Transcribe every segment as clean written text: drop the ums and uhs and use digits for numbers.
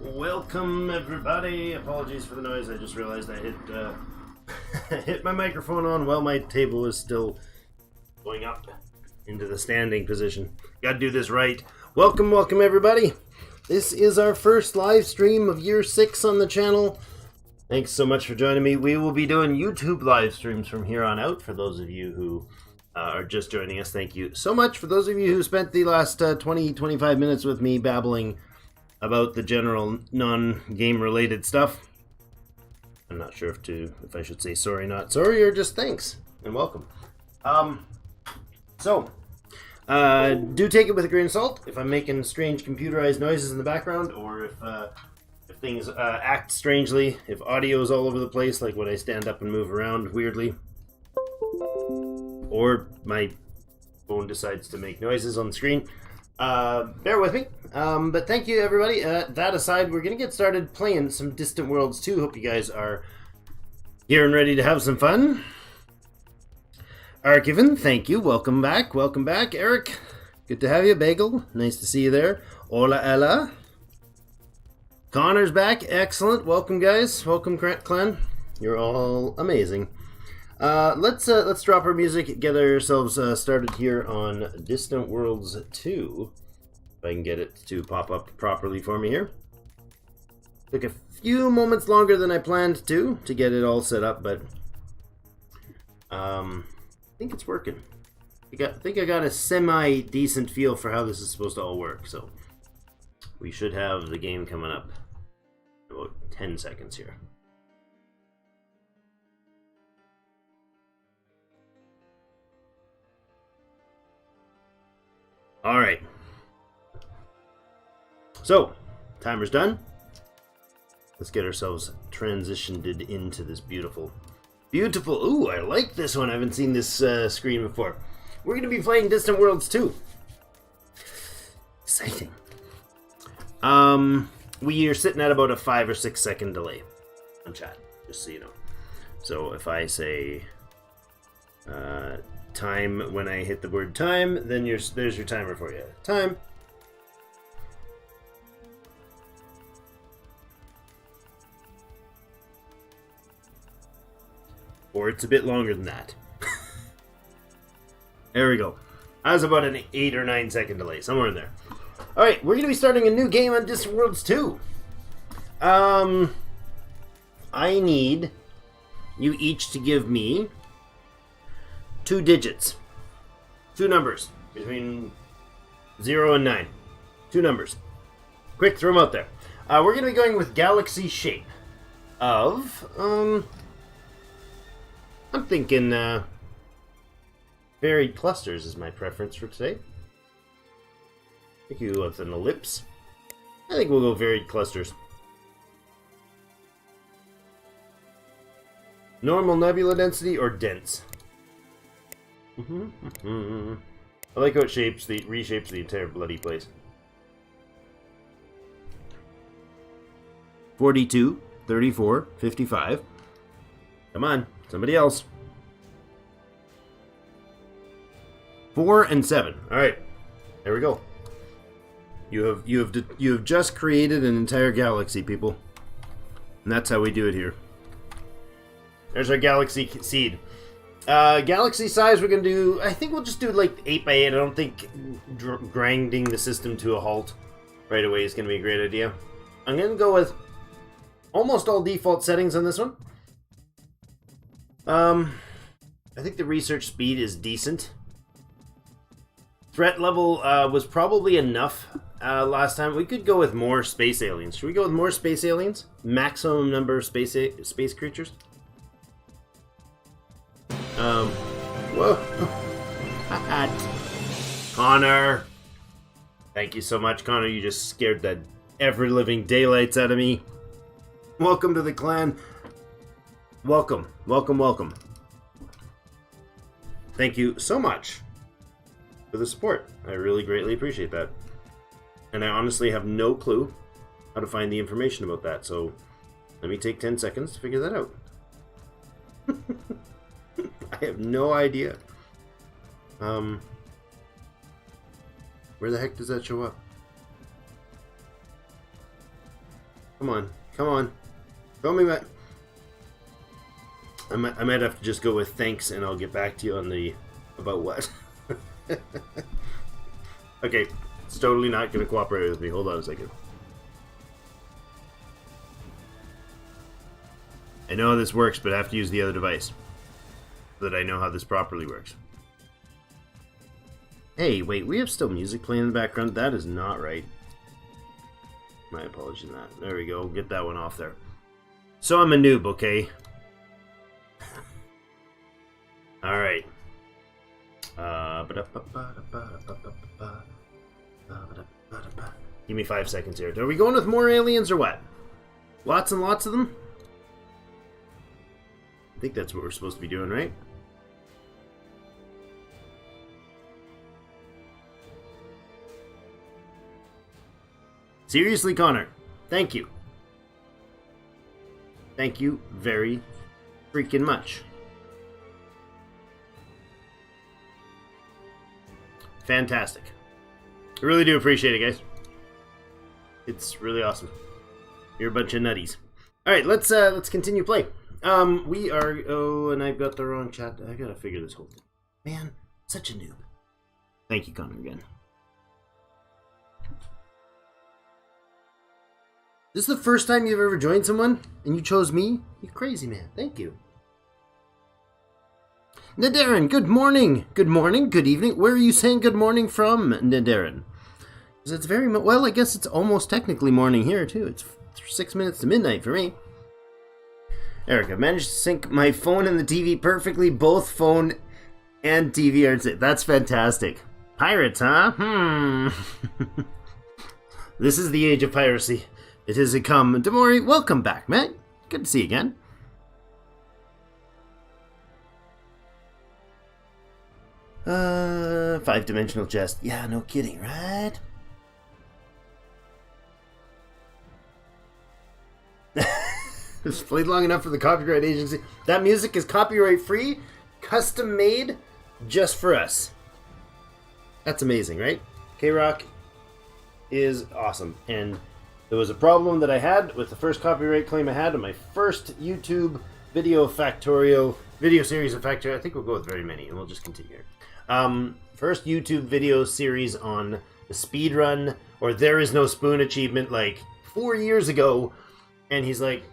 Welcome everybody. Apologies for the noise. I just realized I hit hit my microphone on while my table was still going up into the standing position. Gotta do this right. Welcome everybody. This is our first live stream of year 6 on the channel. Thanks so much for joining me. We will be doing YouTube live streams from here on out. For those of you who are just joining us, thank you so much. For those of you who spent the last 20-25 minutes with me babbling about the general non-game related stuff, I'm not sure if I should say sorry, not sorry, or just thanks and welcome. Do take it with a grain of salt if I'm making strange computerized noises in the background, or if things act strangely, if audio is all over the place, like when I stand up and move around weirdly, or my phone decides to make noises on the screen. Bear with me. But thank you, everybody. That aside, we're going to get started playing some Distant Worlds 2. Hope you guys are here and ready to have some fun. Archivan, thank you. Welcome back. Welcome back. Eric, good to have you. Bagel, nice to see you there. Hola, Ella. Connor's back. Excellent. Welcome, guys. Welcome, clan. You're all amazing. Let's drop our music, get ourselves started here on Distant Worlds 2. If I can get it to pop up properly for me here. Took a few moments longer than I planned to get it all set up, but I think it's working. I think I got a semi-decent feel for how this is supposed to all work, so we should have the game coming up in about 10 seconds here. Alright. So, timer's done. Let's get ourselves transitioned into this beautiful... Ooh, I like this one. I haven't seen this screen before. We're going to be playing Distant Worlds 2. Exciting. We are sitting at about a 5 or 6 second delay on chat, just so you know. So if I say... time when I hit the word time, then there's your timer for you. Time. Or it's a bit longer than that. There we go. I was about an 8 or 9 second delay, somewhere in there. Alright, we're going to be starting a new game on Distant Worlds 2. I need you each to give me 2 digits. 2 numbers. Between 0 and 9. 2 numbers. Quick, throw them out there. We're going to be going with galaxy shape of... I'm thinking varied clusters is my preference for today. I think you go with an ellipse. I think we'll go varied clusters. Normal nebula density or dense? I like how it reshapes the entire bloody place. 42, 34, 55. Come on, somebody else. 4 and 7. All right, there we go. You have just created an entire galaxy, people, and that's how we do it here. There's our galaxy seed. Galaxy size, we're going to do... I think we'll just do like 8 by 8. I don't think grinding the system to a halt right away is going to be a great idea. I'm going to go with almost all default settings on this one. I think the research speed is decent. Threat level was probably enough last time. We could go with more space aliens. Should we go with more space aliens? Maximum number of space creatures? Whoa. Connor. Thank you so much, Connor. You just scared the ever-living daylights out of me. Welcome to the clan. Welcome. Thank you so much for the support. I really greatly appreciate that. And I honestly have no clue how to find the information about that, so let me take 10 seconds to figure that out. I have no idea. Where the heck does that show up? Come on. Come on. Throw me back. I might have to just go with thanks, and I'll get back to you on the... About what? Okay. It's totally not going to cooperate with me. Hold on a second. I know how this works, but I have to use the other device. So that I know how this properly works. Hey, wait, we have still music playing in the background? That is not right. My apologies on that. There we go. Get that one off there. So I'm a noob, okay? Alright. Give me 5 seconds here. Are we going with more aliens or what? Lots and lots of them? I think that's what we're supposed to be doing, right? Seriously, Connor. Thank you. Thank you very freaking much. Fantastic. I really do appreciate it, guys. It's really awesome. You're a bunch of nutties. Alright, let's continue play. We are... Oh, and I've got the wrong chat. I gotta figure this whole thing. Man, such a noob. Thank you, Connor, again. This is the first time you've ever joined someone, and you chose me? You crazy man. Thank you. Nadarin, good morning. Good morning, good evening. Where are you saying good morning from, Nadarin? Because it's very... Well, I guess it's almost technically morning here, too. It's 6 minutes to midnight for me. Eric, I've managed to sync my phone and the TV perfectly. Both phone and TV are... That's fantastic. Pirates, huh? This is the age of piracy. It has come. Demori, welcome back, man. Good to see you again. Five-dimensional chest. Yeah, no kidding, right? It's played long enough for the copyright agency. That music is copyright free, custom made, just for us. That's amazing, right? K-Rock is awesome. And there was a problem that I had with the first copyright claim I had on my first YouTube video series of Factorio. I think we'll go with very many, and we'll just continue here. First YouTube video series on the speedrun, or There Is No Spoon achievement, like 4 years ago, and he's like,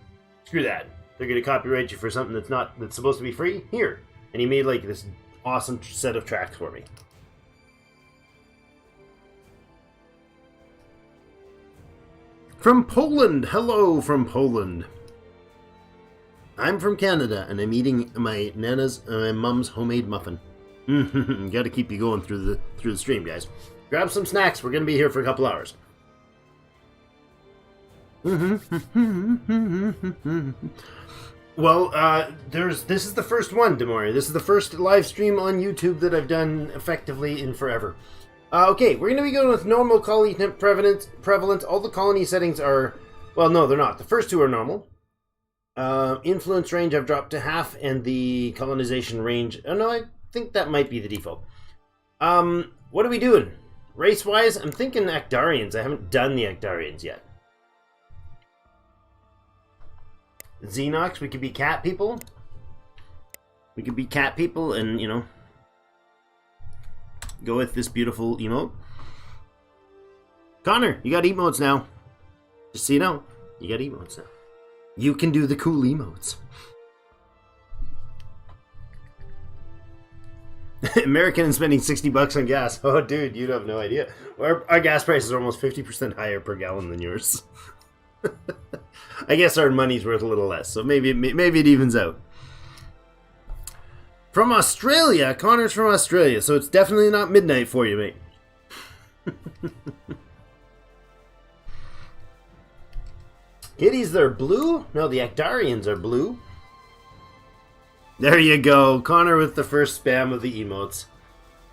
screw that. They're going to copyright you for something that's supposed to be free? Here. And he made like this awesome set of tracks for me. From Poland! Hello from Poland. I'm from Canada, and I'm eating my Nana's and my mom's homemade muffin. Got to keep you going through the stream, guys. Grab some snacks. We're going to be here for a couple hours. Well, this is the first one, Demori. This is the first live stream on YouTube that I've done effectively in forever. Okay, we're going to be going with normal colony prevalence. All the colony settings are... Well, no, they're not. The first two are normal. Influence range I've dropped to half, and the colonization range... Oh, no, I think that might be the default. What are we doing? Race-wise, I'm thinking Actarians. I haven't done the Actarians yet. Xenox, we could be cat people. We could be cat people and, you know, go with this beautiful emote. Connor, you got emotes now. Just so you know, you got emotes now. You can do the cool emotes. American and spending $60 on gas. Oh, dude, you have no idea. Our gas prices are almost 50% higher per gallon than yours. I guess our money's worth a little less, so maybe it evens out. From Australia, Connor's from Australia, so it's definitely not midnight for you, mate. Kitties, they're blue? No, the Actarians are blue. There you go, Connor with the first spam of the emotes.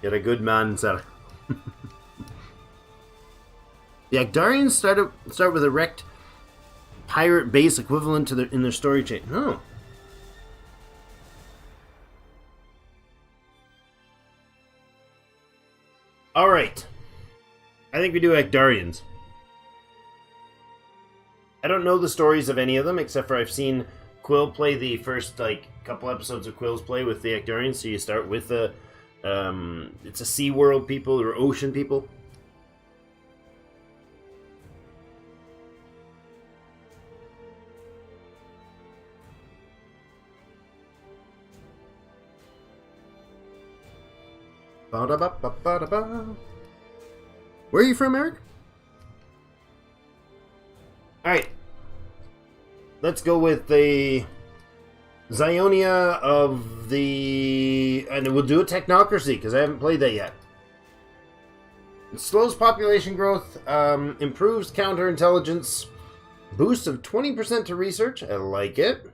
Get a good man, sir. The Actarians start with erect pirate base equivalent to in their story chain. Oh. Alright. I think we do Actarians. I don't know the stories of any of them, except for I've seen Quill play the first, like, couple episodes of Quill's play with the Xturians, so you start with the, it's a sea world people, or ocean people. Where are you from, Eric? Alright. Let's go with the Zionia of the... And we'll do a technocracy, because I haven't played that yet. It slows population growth, improves counterintelligence, boost of 20% to research. I like it.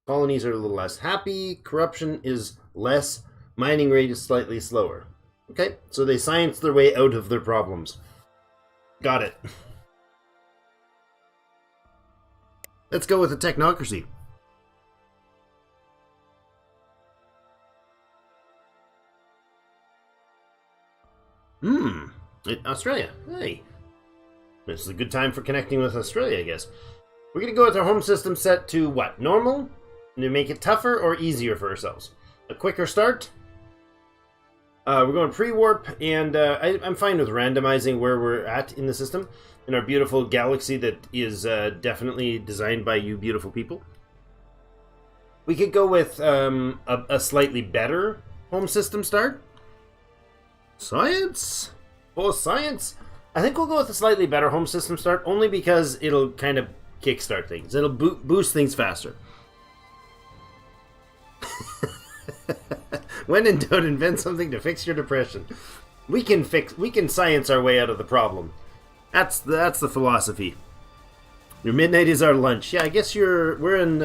Colonies are a little less happy. Corruption is less. Mining rate is slightly slower. Okay, so they science their way out of their problems. Got it. Let's go with the technocracy. Australia. Hey. This is a good time for connecting with Australia, I guess. We're going to go with our home system set to what? Normal? And to make it tougher or easier for ourselves? A quicker start? We're going pre-warp, and I'm fine with randomizing where we're at in the system, in our beautiful galaxy that is definitely designed by you beautiful people. We could go with a slightly better home system start. Science? Oh, science! I think we'll go with a slightly better home system start, only because it'll kind of kickstart things. It'll boost things faster. When in doubt, invent something to fix your depression. We can science our way out of the problem. That's the philosophy. Your midnight is our lunch. Yeah, I guess we're in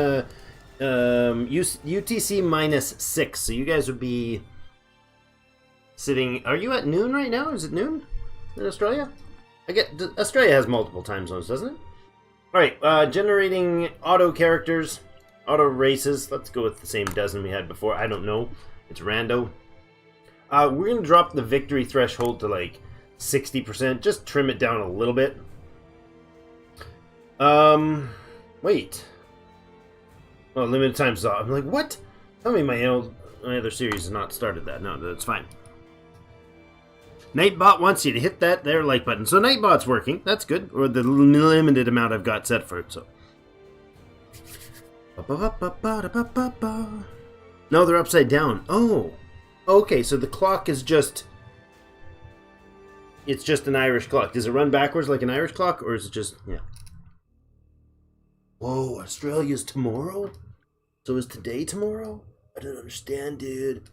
UTC -6, so you guys would be sitting. Are you at noon right now? Is it noon in Australia? Australia has multiple time zones, doesn't it? All right, generating auto characters, auto races. Let's go with the same dozen we had before. I don't know. It's rando. We're going to drop the victory threshold to like 60%. Just trim it down a little bit. Wait. Oh, limited time saw. I'm like, what? Tell me my other series has not started that. No, that's fine. Nightbot wants you to hit that there like button. So Nightbot's working. That's good. Or the limited amount I've got set for it. So. No, they're upside down. Oh. Okay, so the clock is just... It's just an Irish clock. Does it run backwards like an Irish clock? Or is it just... Yeah. Whoa, Australia's tomorrow? So is today tomorrow? I don't understand, dude.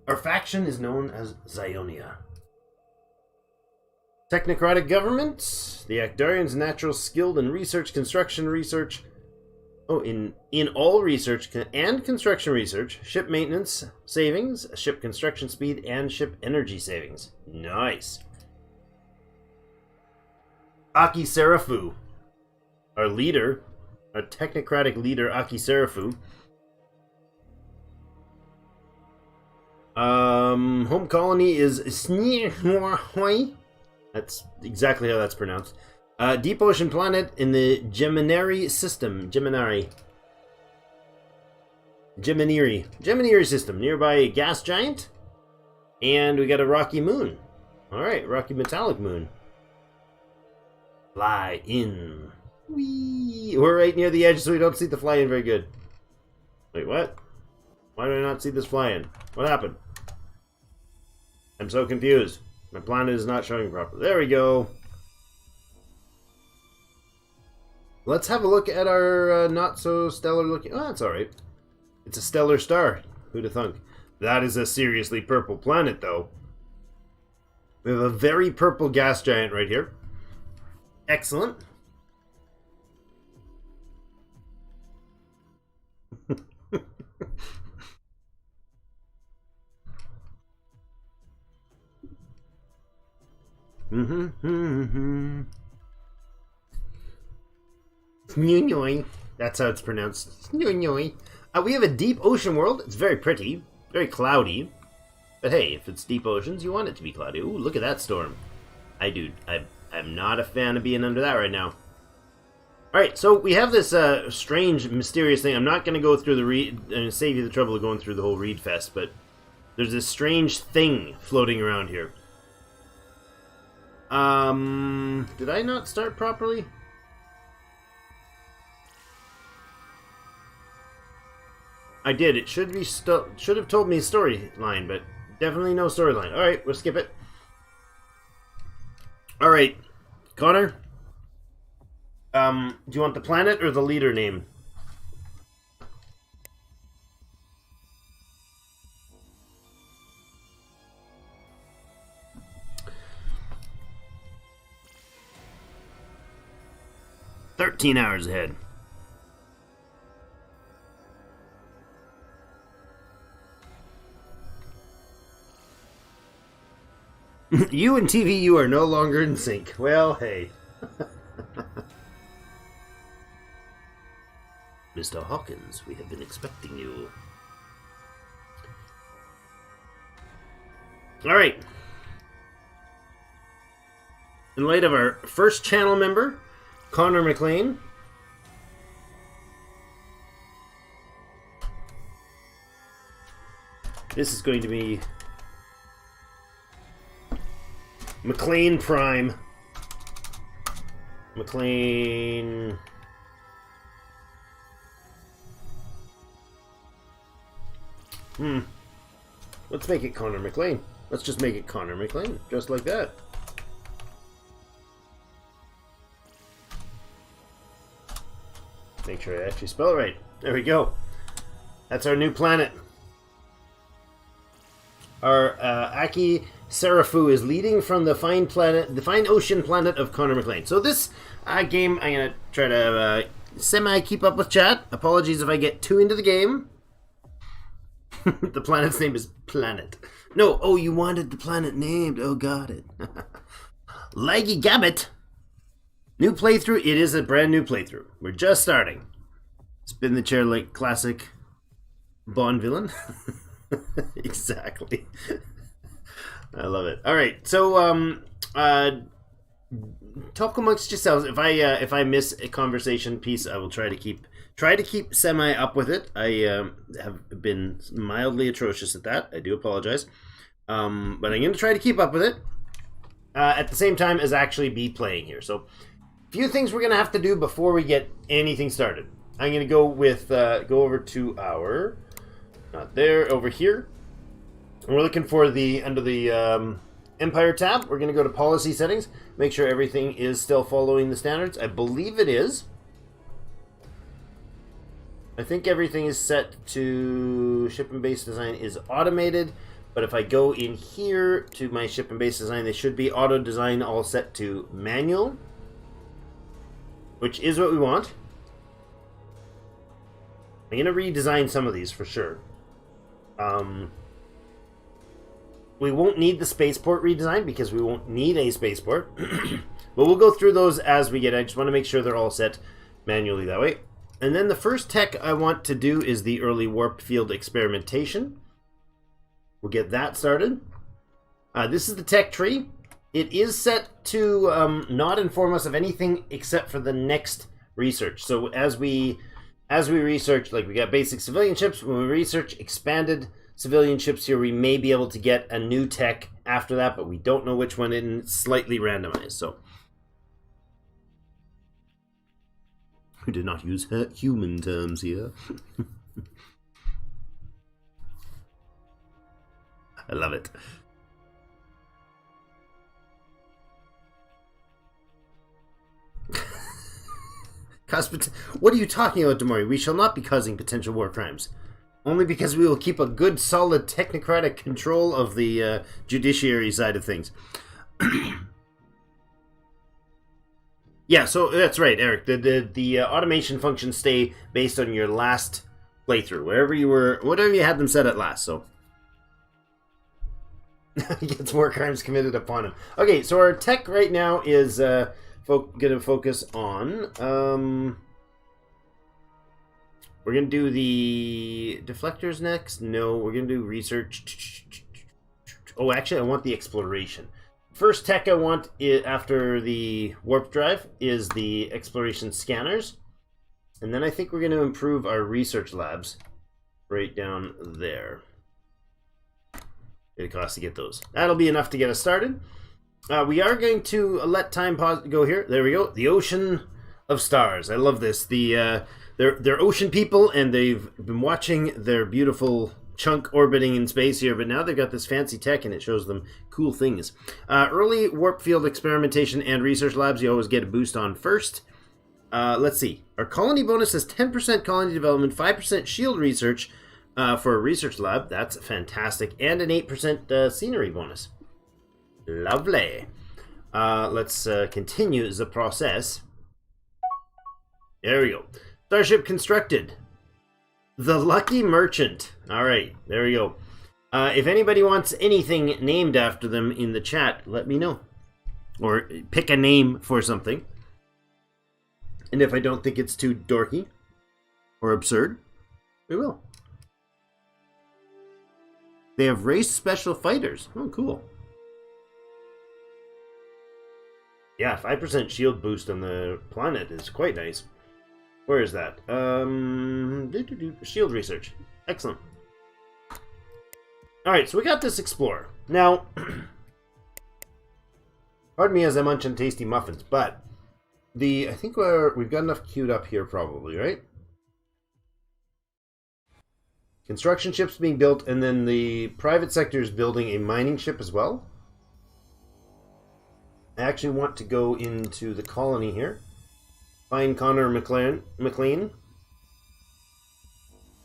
Our faction is known as Zionia. Technocratic government. The Xturians natural skilled in research, construction research. Oh, in all research and construction research, ship maintenance savings, ship construction speed, and ship energy savings. Nice. Aki Serafu, our leader, our technocratic leader, Aki Serafu. Home colony is Snihoi. That's exactly how that's pronounced. Deep ocean planet in the Geminari system. Geminari system. Nearby a gas giant. And we got a rocky moon. Alright, rocky metallic moon. Fly in. Whee! We're right near the edge, so we don't see the fly in very good. Wait, what? Why do I not see this fly in? What happened? I'm so confused. My planet is not showing properly. There we go. Let's have a look at our not so stellar looking... Oh, that's alright. It's a stellar star. Who'd have thunk? That is a seriously purple planet, though. We have a very purple gas giant right here. Excellent. Snyoy. That's how it's pronounced. Snyoy. We have a deep ocean world. It's very pretty. Very cloudy. But hey, if it's deep oceans, you want it to be cloudy. Ooh, look at that storm. I'm not a fan of being under that right now. Alright, so we have this strange, mysterious thing. I'm not going to go through the read, and save you the trouble of going through the whole read fest, but there's this strange thing floating around here. Did I not start properly? I did. It should have told me storyline, but definitely no storyline. Alright, we'll skip it. Alright, Connor. Do you want the planet or the leader name? "13 hours ahead." You and TVU are no longer in sync. Well, hey. Mr. Hawkins, we have been expecting you. Alright. In light of our first channel member, Connor McLean. This is going to be McLean Prime. McLean... Let's make it Connor McLean. Let's just make it Connor McLean, just like that. Make sure I actually spell it right. There we go. That's our new planet. Our Aki Serafu is leading from the fine ocean planet of Connor McLean. So this game, I'm gonna try to semi keep up with chat. Apologies if I get too into the game. The planet's name is Planet. No, oh, you wanted the planet named. Oh, got it. Laggy Gabbit. New playthrough. It is a brand new playthrough. We're just starting. Spin the chair like classic Bond villain. Exactly. I love it. All right, so talk amongst yourselves. If I miss a conversation piece, I will try to keep semi up with it. I have been mildly atrocious at that. I do apologize, but I'm going to try to keep up with it at the same time as actually be playing here. So, a few things we're going to have to do before we get anything started. I'm going to go with go over to our over here. And we're looking for under the Empire tab. We're going to go to policy settings. Make sure everything is still following the standards. I believe it is. I think everything is set to ship and base design is automated, but if I go in here to my ship and base design, they should be auto design all set to manual, which is what we want. I'm going to redesign some of these for sure. We won't need the spaceport redesign because we won't need a spaceport, but we'll go through those as we get. I just want to make sure they're all set manually that way. And then the first tech I want to do is the early warp field experimentation. We'll get that started. This is the tech tree. It is set to not inform us of anything except for the next research. So as we research, like we got basic civilian ships, when we research expanded civilian ships here, we may be able to get a new tech after that, but we don't know which one, and it's slightly randomized. So we did not use human terms here. I love it. What are you talking about, Demori? We shall not be causing potential war crimes. Only because we will keep a good, solid, technocratic control of the judiciary side of things. Yeah, so that's right, Eric. The automation functions stay based on your last playthrough, whatever you had them set at last. So he gets more crimes committed upon him. Okay, so our tech right now is going to focus on. We're going to do the deflectors next. No, we're going to do research. Oh, actually, I want the exploration. first tech I want after the warp drive is the exploration scanners. And then I think we're going to improve our research labs right down there. It costs to get those. That'll be enough to get us started. We are going to let time pause go here. There we go. The ocean of stars. I love this. They're ocean people, and they've been watching their beautiful chunk orbiting in space here, but now they've got this fancy tech and it shows them cool things. Early warp field experimentation and research labs you always get a boost on first. Let's see. Our colony bonus is 10% colony development, 5% shield research for a research lab. That's fantastic. And an 8% scenery bonus. Lovely. Let's continue the process. There we go. Starship constructed. The Lucky Merchant. Alright, there we go. If anybody wants anything named after them in the chat, let me know. Or pick a name for something. And if I don't think it's too dorky or absurd, we will. They have race special fighters. Oh, cool. Yeah, 5% shield boost on the planet is quite nice. Where is that? Shield research. Excellent. Alright, so we got this Xplore. Now, pardon me as I munch on tasty muffins, but I think we've got enough queued up here probably, right? Construction ships being built, and then the private sector is building a mining ship as well. I actually want to go into the colony here. Find Connor McLean.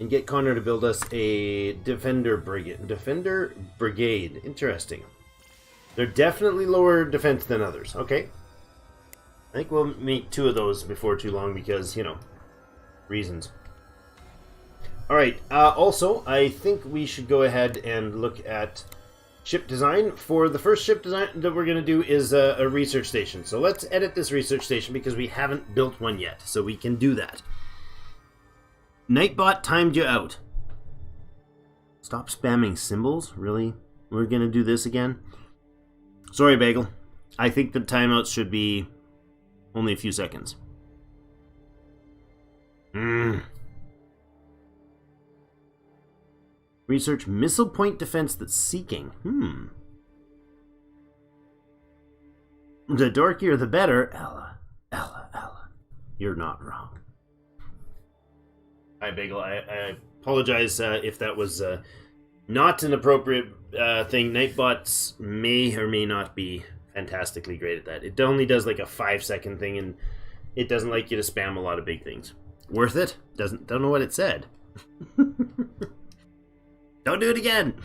And get Connor to build us a Defender Brigade. Interesting. They're definitely lower defense than others. Okay. I think we'll make 2 of those before too long because, you know, reasons. Alright, also, I think we should go ahead and look at ship design. For the first ship design that we're going to do is a research station. So let's edit this research station because we haven't built one yet. So we can do that. Nightbot timed you out. Stop spamming symbols? Really? We're going to do this again? Sorry, Bagel. I think the timeouts should be only a few seconds. Research missile point defense that's seeking. The dorkier the better. Ella. You're not wrong. Hi, Bagel. I apologize if that was not an appropriate thing. Nightbots may or may not be fantastically great at that. It only does like a 5-second thing, and it doesn't like you to spam a lot of big things. Worth it? Don't know what it said. Don't do it again.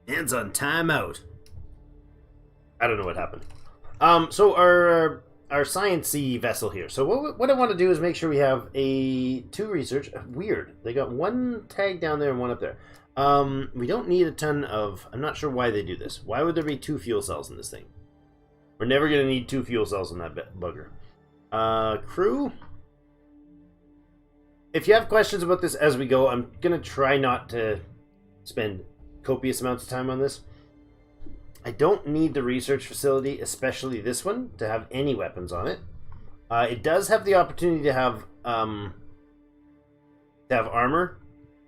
Hands on timeout. I don't know what happened. So our sciencey vessel here. So what I want to do is make sure we have 2 research. Weird. They got 1 tag down there and 1 up there. We don't need a ton of... I'm not sure why they do this. Why would there be 2 fuel cells in this thing? We're never going to need 2 fuel cells in that bugger. Crew? If you have questions about this as we go, I'm going to try not to spend copious amounts of time on this. I don't need the research facility, especially this one, to have any weapons on it. It does have the opportunity to have armor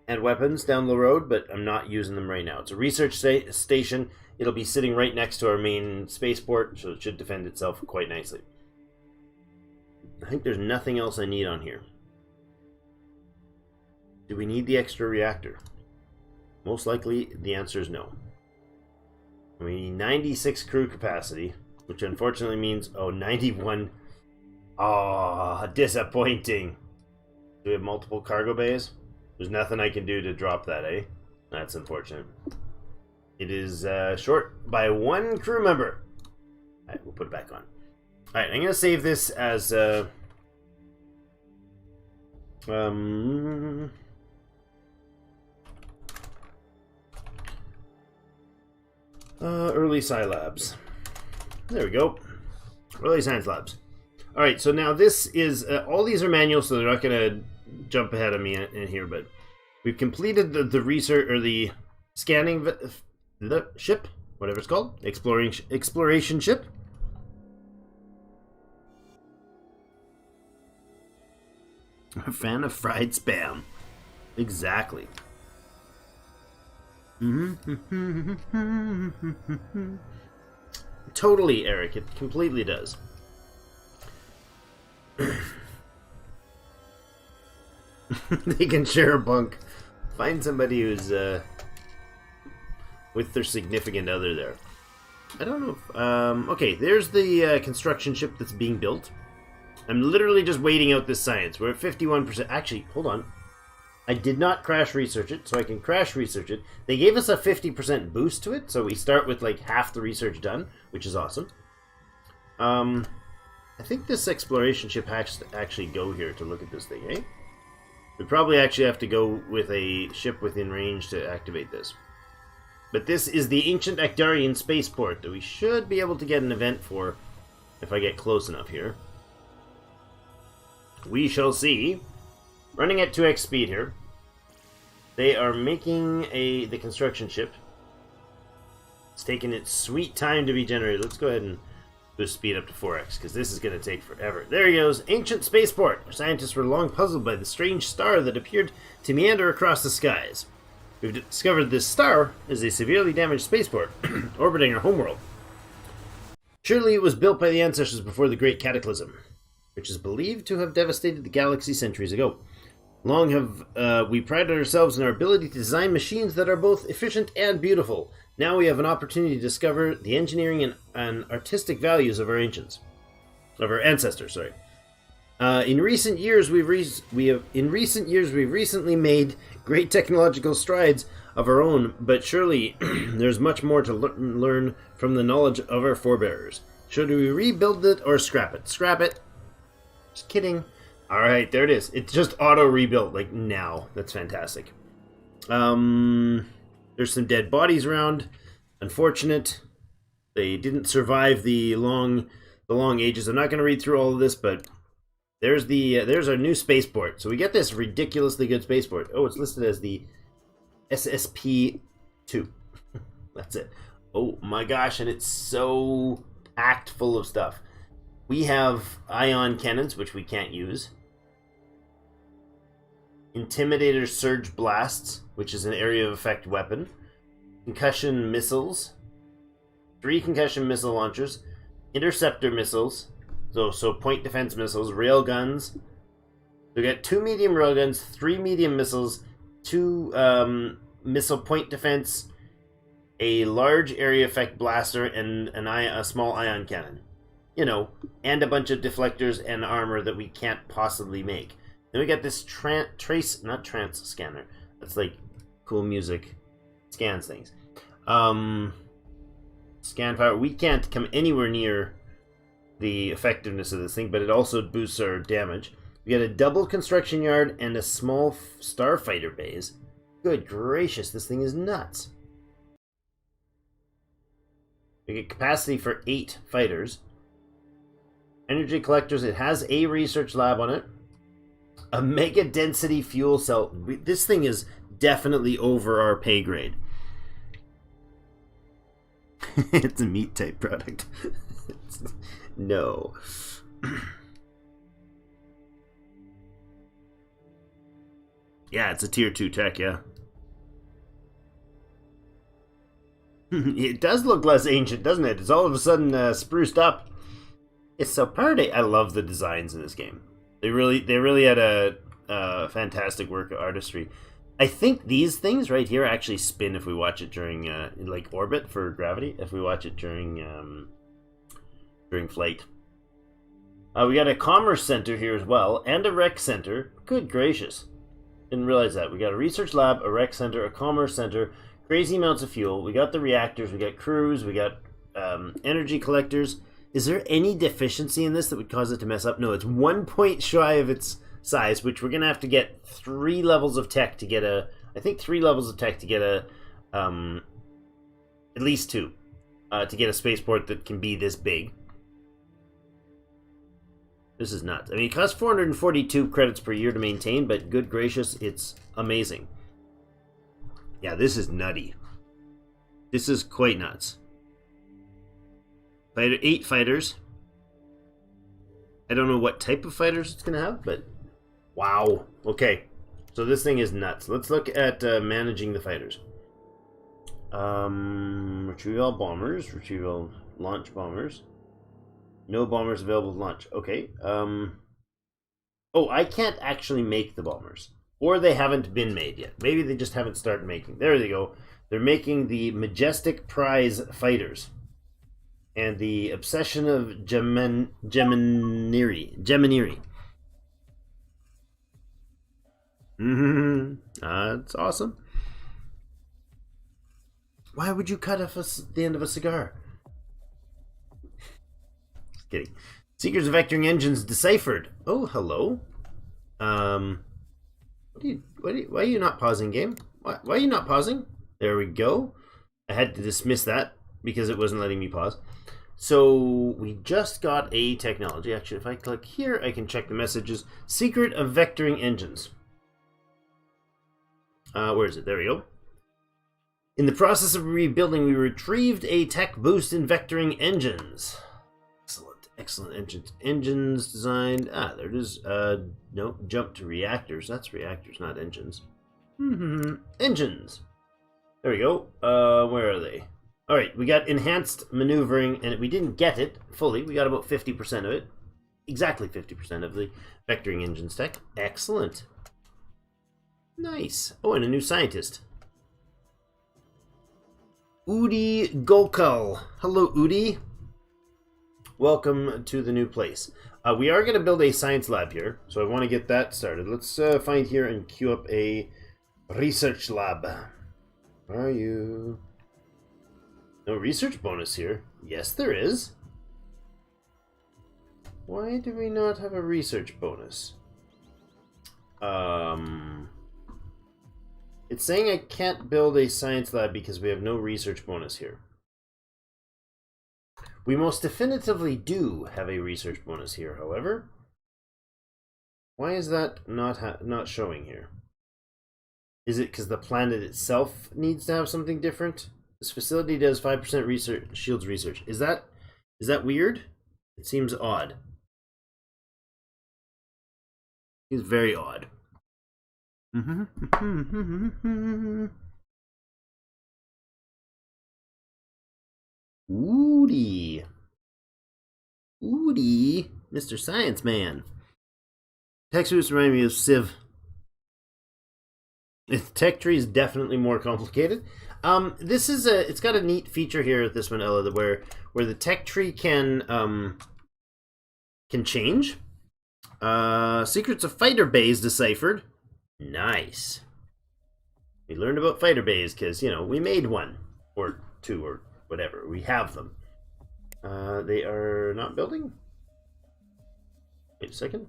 and weapons down the road, but I'm not using them right now. It's a research station. It'll be sitting right next to our main spaceport, so it should defend itself quite nicely. I think there's nothing else I need on here. Do we need the extra reactor? Most likely, the answer is no. We need 96 crew capacity, which unfortunately means, 91. Oh, disappointing. Do we have multiple cargo bays? There's nothing I can do to drop that, eh? That's unfortunate. It is short by 1 crew member. Alright, we'll put it back on. Alright, I'm going to save this as... early sci labs. There we go. Early science labs. Alright, so now this is... all these are manual, so they're not going to jump ahead of me in here, but we've completed the research, or the scanning the ship. whatever it's called, exploration ship. A fan of fried spam. Exactly. Totally, Eric. It completely does. They can share a bunk. Find somebody who's with their significant other there. I don't know if, okay, there's the construction ship that's being built. I'm literally just waiting out this science. We're at 51%. Actually, hold on. I did not crash research it, so I can crash research it. They gave us a 50% boost to it, so we start with like half the research done, which is awesome. I think this exploration ship has to actually go here to look at this thing, eh? We probably actually have to go with a ship within range to activate this. But this is the ancient Actarian spaceport that we should be able to get an event for if I get close enough here. We shall see. Running at 2x speed here. They are making the construction ship. It's taking its sweet time to be generated. Let's go ahead and boost speed up to 4x, because this is going to take forever. There he goes. Ancient spaceport. Our scientists were long puzzled by the strange star that appeared to meander across the skies. We've discovered this star is a severely damaged spaceport orbiting our homeworld. Surely it was built by the ancestors before the Great Cataclysm, which is believed to have devastated the galaxy centuries ago. Long have we prided ourselves in our ability to design machines that are both efficient and beautiful. Now we have an opportunity to discover the engineering and artistic values of our ancestors. Sorry. In recent years, we've recently made great technological strides of our own, but surely there's much more to learn from the knowledge of our forebears. Should we rebuild it or scrap it? Scrap it. Just kidding. Alright, there it is. It's just auto-rebuilt, like, now. That's fantastic. There's some dead bodies around. Unfortunate. They didn't survive the long ages. I'm not going to read through all of this, but there's our new spaceport. So we get this ridiculously good spaceport. Oh, it's listed as the SSP-2. That's it. Oh my gosh, and it's so packed full of stuff. We have ion cannons, which we can't use. Intimidator surge blasts, which is an area of effect weapon. Concussion missiles. 3 concussion missile launchers. Interceptor missiles. So point defense missiles. Rail guns. We got 2 medium rail guns, 3 medium missiles, 2 missile point defense, a large area effect blaster, and a small ion cannon. You know, and a bunch of deflectors and armor that we can't possibly make. Then we got this not trance scanner. That's like cool music. Scans things. Scan power. We can't come anywhere near the effectiveness of this thing, but it also boosts our damage. We got a double construction yard and a small starfighter base. Good gracious, this thing is nuts. We get capacity for 8 fighters. Energy collectors, it has a research lab on it. A mega density fuel cell. This thing is definitely over our pay grade. It's a meat type product. No. Yeah, it's a tier 2 tech, yeah. It does look less ancient, doesn't it? It's all of a sudden spruced up. It's so pretty. I love the designs in this game. They really had a fantastic work of artistry. I think these things right here actually spin if we watch it during like orbit for gravity. If we watch it during flight. We got a commerce center here as well, and a rec center. Good gracious. Didn't realize that. We got a research lab, a rec center, a commerce center, crazy amounts of fuel. We got the reactors, we got crews, we got energy collectors. Is there any deficiency in this that would cause it to mess up? No, it's 1 point shy of its size, which we're going to have to get 3 levels of tech to get a... I think 3 levels of tech to get a... at least 2. To get a spaceport that can be this big. This is nuts. I mean, it costs 442 credits per year to maintain, but good gracious, it's amazing. Yeah, this is nutty. This is quite nuts. 8 fighters. I don't know what type of fighters it's going to have, but wow. Okay, so this thing is nuts. Let's look at managing the fighters. Retrieval bombers, retrieval launch bombers. No bombers available to launch. Okay. Oh, I can't actually make the bombers. Or they haven't been made yet. Maybe they just haven't started making. There they go. They're making the Majestic Prize Fighters. And the Obsession of Geminiri. That's awesome. Why would you cut off the end of a cigar? Just kidding. Secrets of Vectoring Engines deciphered. Oh, hello. Why are you not pausing, game? Why are you not pausing? There we go. I had to dismiss that because it wasn't letting me pause. So we just got a technology. Actually, if I click here, I can check the messages. Secret of Vectoring Engines. Where is it? There we go. In the process of rebuilding, we retrieved a tech boost in vectoring engines. Excellent engines designed. There it is. No, jump to reactors. That's reactors, not engines. Engines. There we go. Where are they? All right, we got enhanced maneuvering, and we didn't get it fully. We got about 50% of it. Exactly 50% of the vectoring engines tech. Excellent. Nice. Oh, and a new scientist. Udi Gokul. Hello, Udi. Welcome to the new place. We are going to build a science lab here, so I want to get that started. Let's find here and queue up a research lab. Where are you? No research bonus here. Yes, there is. Why do we not have a research bonus? It's saying I can't build a science lab because we have no research bonus here. We most definitively do have a research bonus here, however. Why is that not showing here? Is it because the planet itself needs to have something different? This facility does 5% research, shields research. Is that weird? It seems odd. It's very odd. Woody. Woody. Mr. Science Man. Text boost remind me of Civ. The tech tree is definitely more complicated. This is it's got a neat feature here at this one, Ella, where the tech tree can change. Secrets of fighter bays deciphered. Nice. We learned about fighter bays because, you know, we made one or two or whatever. We have them. They are not building? Wait a second.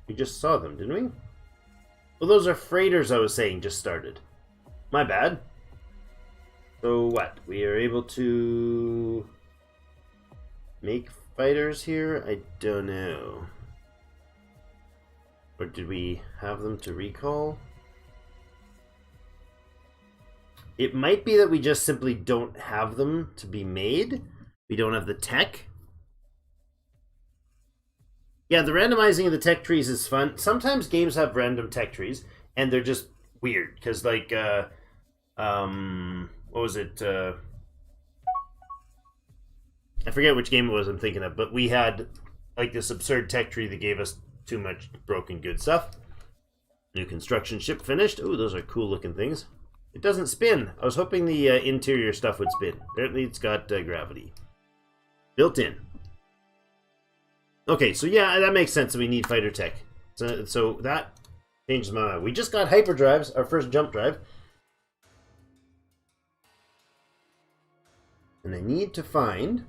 We just saw them, didn't we? Well, those are freighters I was saying just started. My bad. So what? We are able to make fighters here? I don't know. Or did we have them to recall? It might be that we just simply don't have them to be made. We don't have the tech. Yeah, the randomizing of the tech trees is fun. Sometimes games have random tech trees, and they're just weird. Because, like, what was it? I forget which game it was I'm thinking of, but we had, like, this absurd tech tree that gave us too much broken good stuff. New construction ship finished. Ooh, those are cool looking things. It doesn't spin. I was hoping the interior stuff would spin. Apparently it's got gravity. Built in. Okay, so yeah, that makes sense that we need fighter tech. So that changes my mind. We just got hyperdrives, our first jump drive. And I need to find...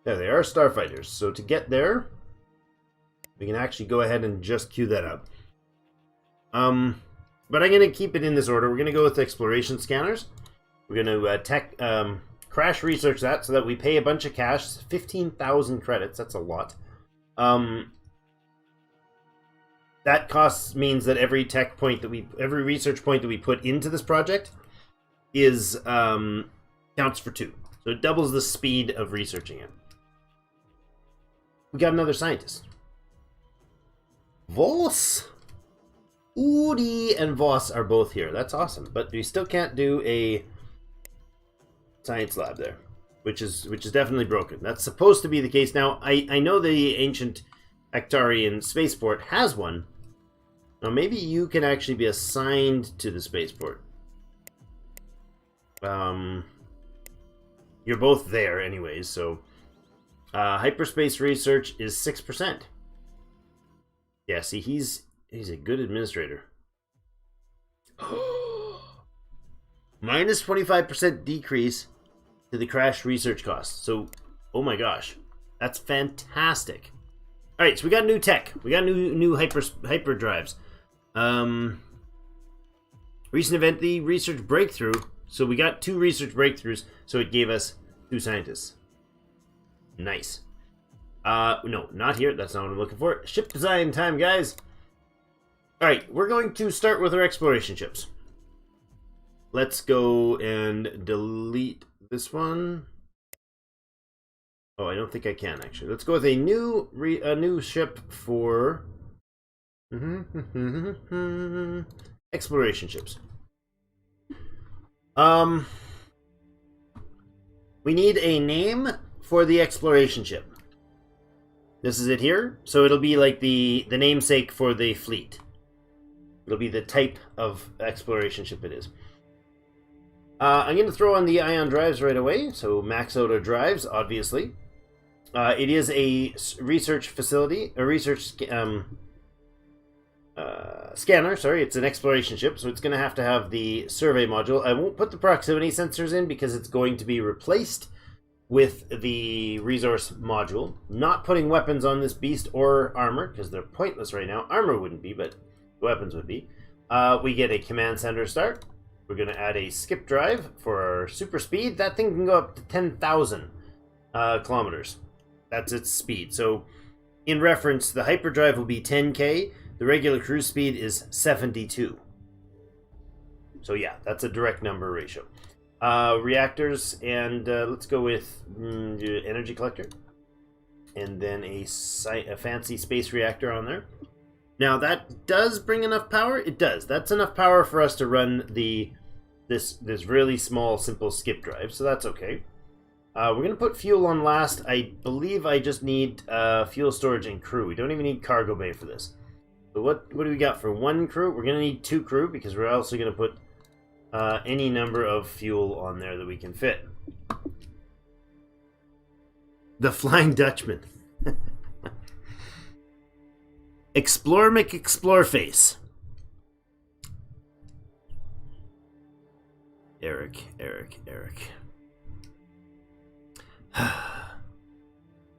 There they are, starfighters. So to get there, we can actually go ahead and just queue that up. But I'm going to keep it in this order. We're going to go with exploration scanners. We're going to crash research that so that we pay a bunch of cash. 15,000 credits. That's a lot. That cost means that every every research point that we put into this project is counts for 2. So it doubles the speed of researching it. We got another scientist. Voss. Udi and Voss are both here. That's awesome. But we still can't do a science lab there, which is definitely broken. That's supposed to be the case. Now, I know the ancient Actarian spaceport has one. Now, maybe you can actually be assigned to the spaceport. You're both there anyways, so hyperspace research is 6%. Yeah, see, he's a good administrator. Minus 25% decrease to the crash research costs. So, oh my gosh, that's fantastic. All right, so we got new tech. We got new hyper drives. Recent event, the research breakthrough. So we got 2 research breakthroughs. So it gave us 2 scientists. Nice. No, not here. That's not what I'm looking for. Ship design time, guys. All right, we're going to start with our exploration ships. Let's go and delete this one. Oh, I don't think I can actually. Let's go with a new ship for exploration ships. We need a name for the exploration ship. This is it here. So it'll be like the namesake for the fleet. It'll be the type of exploration ship it is. I'm going to throw on the ion drives right away. So max out our drives, obviously. It is a research facility, a research scanner. Sorry, it's an exploration ship, so it's going to have the survey module. I won't put the proximity sensors in because it's going to be replaced with the resource module. Not putting weapons on this beast or armor because they're pointless right now. Armor wouldn't be, but weapons would be. We get a command center start. We're going to add a skip drive for our super speed. That thing can go up to 10,000 kilometers. That's its speed. So in reference, the hyperdrive will be 10K. The regular cruise speed is 72. So yeah, that's a direct number ratio. Reactors, and let's go with energy collector. And then a fancy space reactor on there. Now that does bring enough power. It does. That's enough power for us to run this really small, simple skip drive. So that's okay. We're going to put fuel on last. I believe I just need fuel storage and crew. We don't even need cargo bay for this. So what do we got for 1 crew? We're going to need 2 crew because we're also going to put any number of fuel on there that we can fit. The Flying Dutchman. Explore McExplore face. Eric.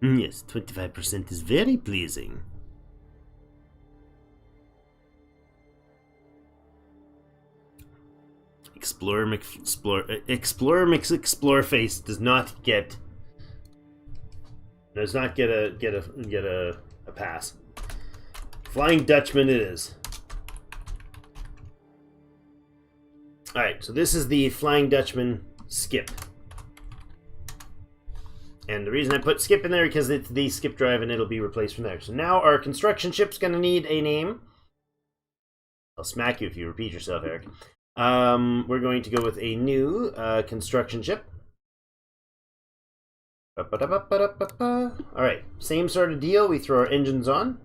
Yes, 25% is very pleasing. Explore McExplore face does not get a pass. Flying Dutchman it is. Alright, so this is the Flying Dutchman skip. And the reason I put skip in there because it's the skip drive and it'll be replaced from there. So now our construction ship's going to need a name. I'll smack you if you repeat yourself, Eric. We're going to go with a new construction ship. Alright, same sort of deal. We throw our engines on.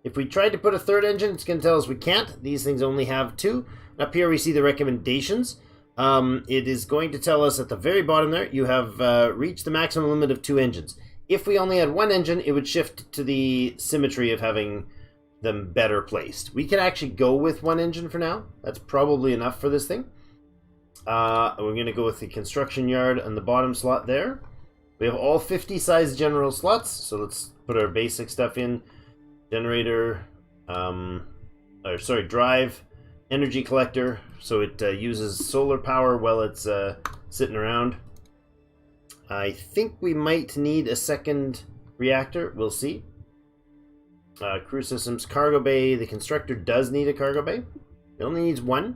If we tried to put a 3rd engine, it's going to tell us we can't. These things only have 2. Up here we see the recommendations. It is going to tell us at the very bottom there, you have reached the maximum limit of 2 engines. If we only had 1 engine, it would shift to the symmetry of having them better placed. We can actually go with 1 engine for now. That's probably enough for this thing. We're going to go with the construction yard on the bottom slot there. We have all 50 size general slots, so let's put our basic stuff in. Generator, drive, energy collector, so it uses solar power while it's sitting around. I think we might need a 2nd reactor, we'll see. Crew systems, cargo bay, the constructor does need a cargo bay. It only needs 1.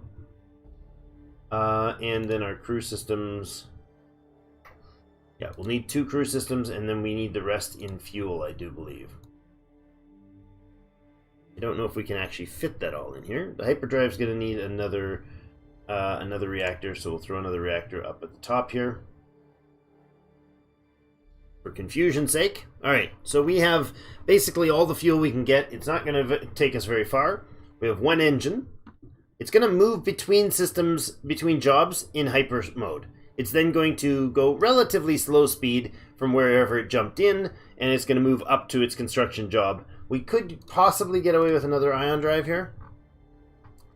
And then our crew systems, Yeah, we'll need 2 crew systems, and then we need the rest in fuel, I do believe. I don't know if we can actually fit that all in here. The hyperdrive's going to need another reactor, so we'll throw another reactor up at the top here. For confusion's sake. Alright, so we have basically all the fuel we can get. It's not going to take us very far. We have 1 engine. It's going to move between systems, between jobs in hyper mode. It's then going to go relatively slow speed from wherever it jumped in, and it's going to move up to its construction job. We could possibly get away with another ion drive here.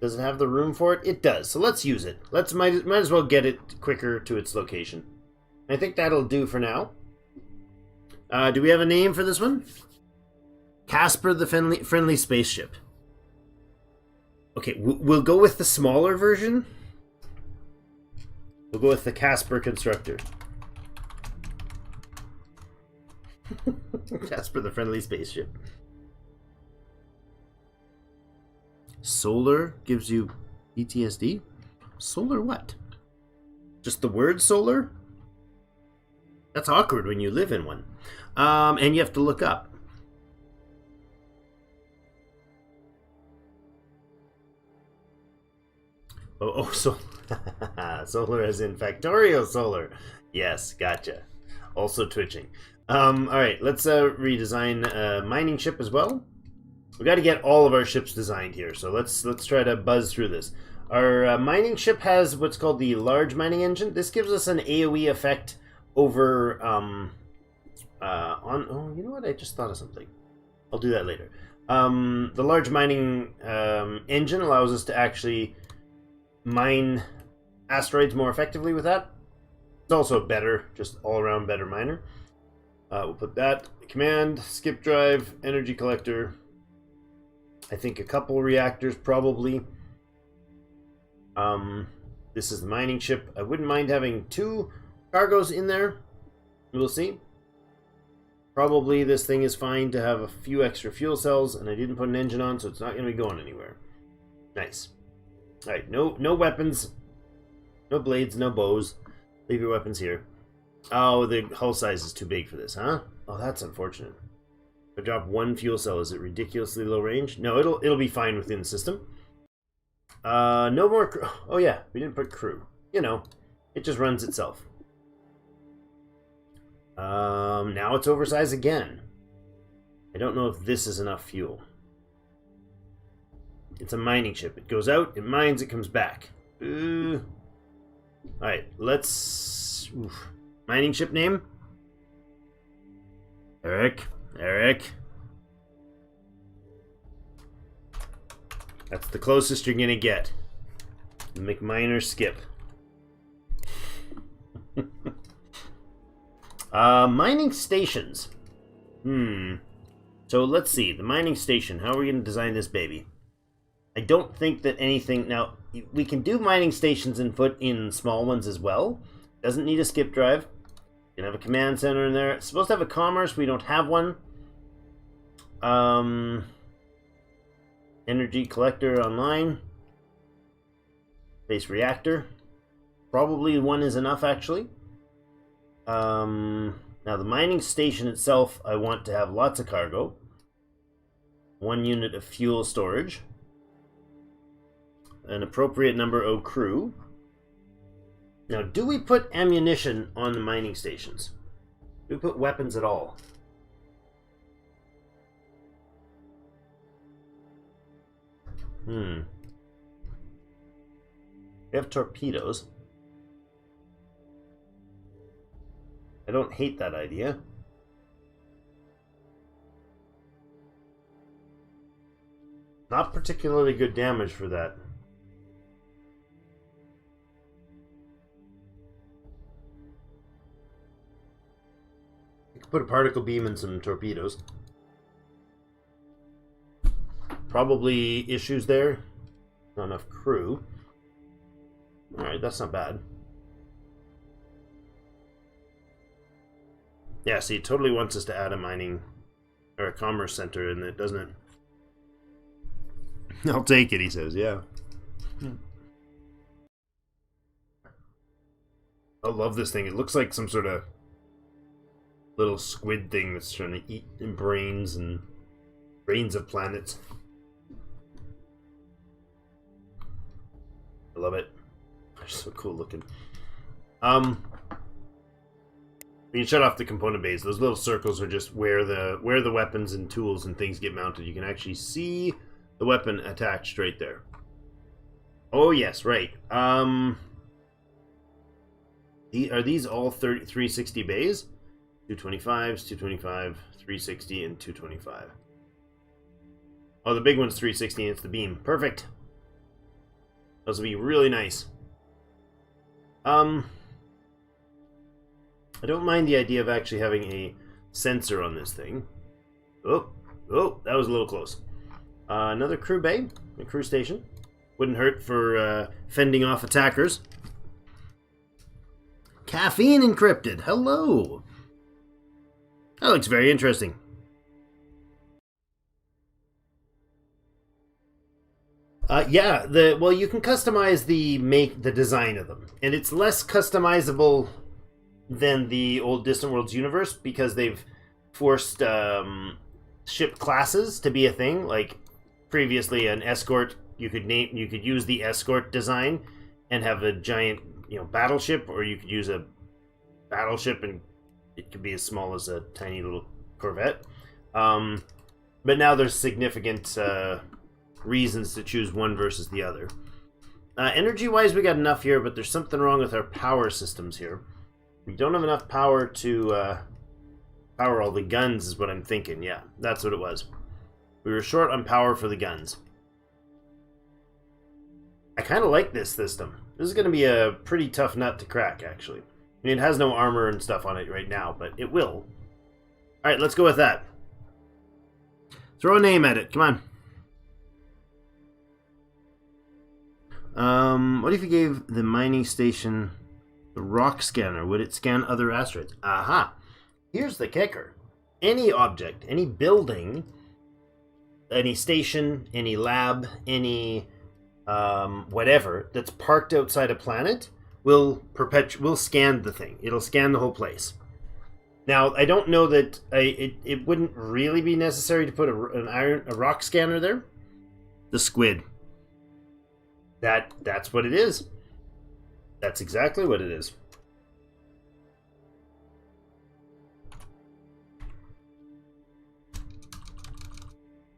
Does it have the room for it? It does, so let's use it. Might as well get it quicker to its location. I think that'll do for now. Do we have a name for this one? Casper the friendly spaceship. Okay, we'll go with the smaller version. We'll go with the Casper constructor. Casper the friendly spaceship. Solar gives you PTSD? Solar what? Just the word solar? That's awkward when you live in one. And you have to look up. So solar as in Factorio solar. Yes, gotcha. Also twitching. Alright, let's redesign a mining ship as well. We got to get all of our ships designed here, so let's try to buzz through this. Our mining ship has what's called the large mining engine. This gives us an AoE effect over oh, you know what? I just thought of something. I'll do that later. The large mining engine allows us to actually mine asteroids more effectively with that. It's also better, just all-around better miner. We'll put that. Command, skip drive, energy collector. I think a couple reactors, probably. This is the mining ship. I wouldn't mind having 2 cargoes in there. We'll see. Probably this thing is fine to have a few extra fuel cells, and I didn't put an engine on, so it's not going to be going anywhere. Nice. Alright, no weapons. No blades, no bows. Leave your weapons here. Oh, the hull size is too big for this, huh? Oh, that's unfortunate. If I drop 1 fuel cell, is it ridiculously low range? No, it'll be fine within the system. No more crew. Oh yeah, we didn't put crew. You know, it just runs itself. Now it's oversized again. I don't know if this is enough fuel. It's a mining ship. It goes out, it mines, it comes back. Alright, let's... Oof. Mining ship name? Eric. That's the closest you're gonna get. McMiner skip. Mining stations. So let's see. The mining station. How are we gonna design this baby? I don't think that anything... Now, we can do mining stations and put in small ones as well. Doesn't need a skip drive. You can have a command center in there. It's supposed to have a commerce. We don't have one. Energy collector online. Base reactor. Probably 1 is enough, actually. Now, the mining station itself, I want to have lots of cargo. 1 unit of fuel storage. An appropriate number of crew. Now, do we put ammunition on the mining stations? Do we put weapons at all? We have torpedoes. I don't hate that idea. Not particularly good damage for that. You could put a particle beam and some torpedoes. Probably issues there. Not enough crew. Alright, that's not bad. Yeah, see, it totally wants us to add a mining or a commerce center, and it doesn't. I'll take it, he says, yeah. I love this thing. It looks like some sort of little squid thing that's trying to eat brains of planets. I love it. They're so cool looking. You can shut off the component bays. Those little circles are just where the weapons and tools and things get mounted. You can actually see the weapon attached right there. Oh yes, right. Are these all 360 bays? 225s, 225, 360, and 225. Oh, the big one's 360 and it's the beam. Perfect. Those will be really nice. I don't mind the idea of actually having a sensor on this thing. Oh, that was a little close. Another crew bay, a crew station. Wouldn't hurt for fending off attackers. Caffeine encrypted. Hello. That looks very interesting. Yeah, well, you can customize the design of them, and it's less customizable than the old Distant Worlds universe because they've forced ship classes to be a thing. Like previously, an escort you could use the escort design and have a giant battleship, or you could use a battleship and it could be as small as a tiny little corvette. But now there's significant reasons to choose one versus the other. Energy-wise, we got enough here, but there's something wrong with our power systems here. We don't have enough power to power all the guns, is what I'm thinking. Yeah, that's what it was. We were short on power for the guns. I kind of like this system. This is going to be a pretty tough nut to crack, actually. I mean, it has no armor and stuff on it right now, but it will. Alright, let's go with that. Throw a name at it. Come on. What if you gave the mining station the rock scanner? Would it scan other asteroids? Aha! Here's the kicker. Any object, any building, any station, any lab, any whatever that's parked outside a planet will scan the thing. It'll scan the whole place. Now, I don't know that it wouldn't really be necessary to put a rock scanner there. The squid. That's what it is. That's exactly what it is.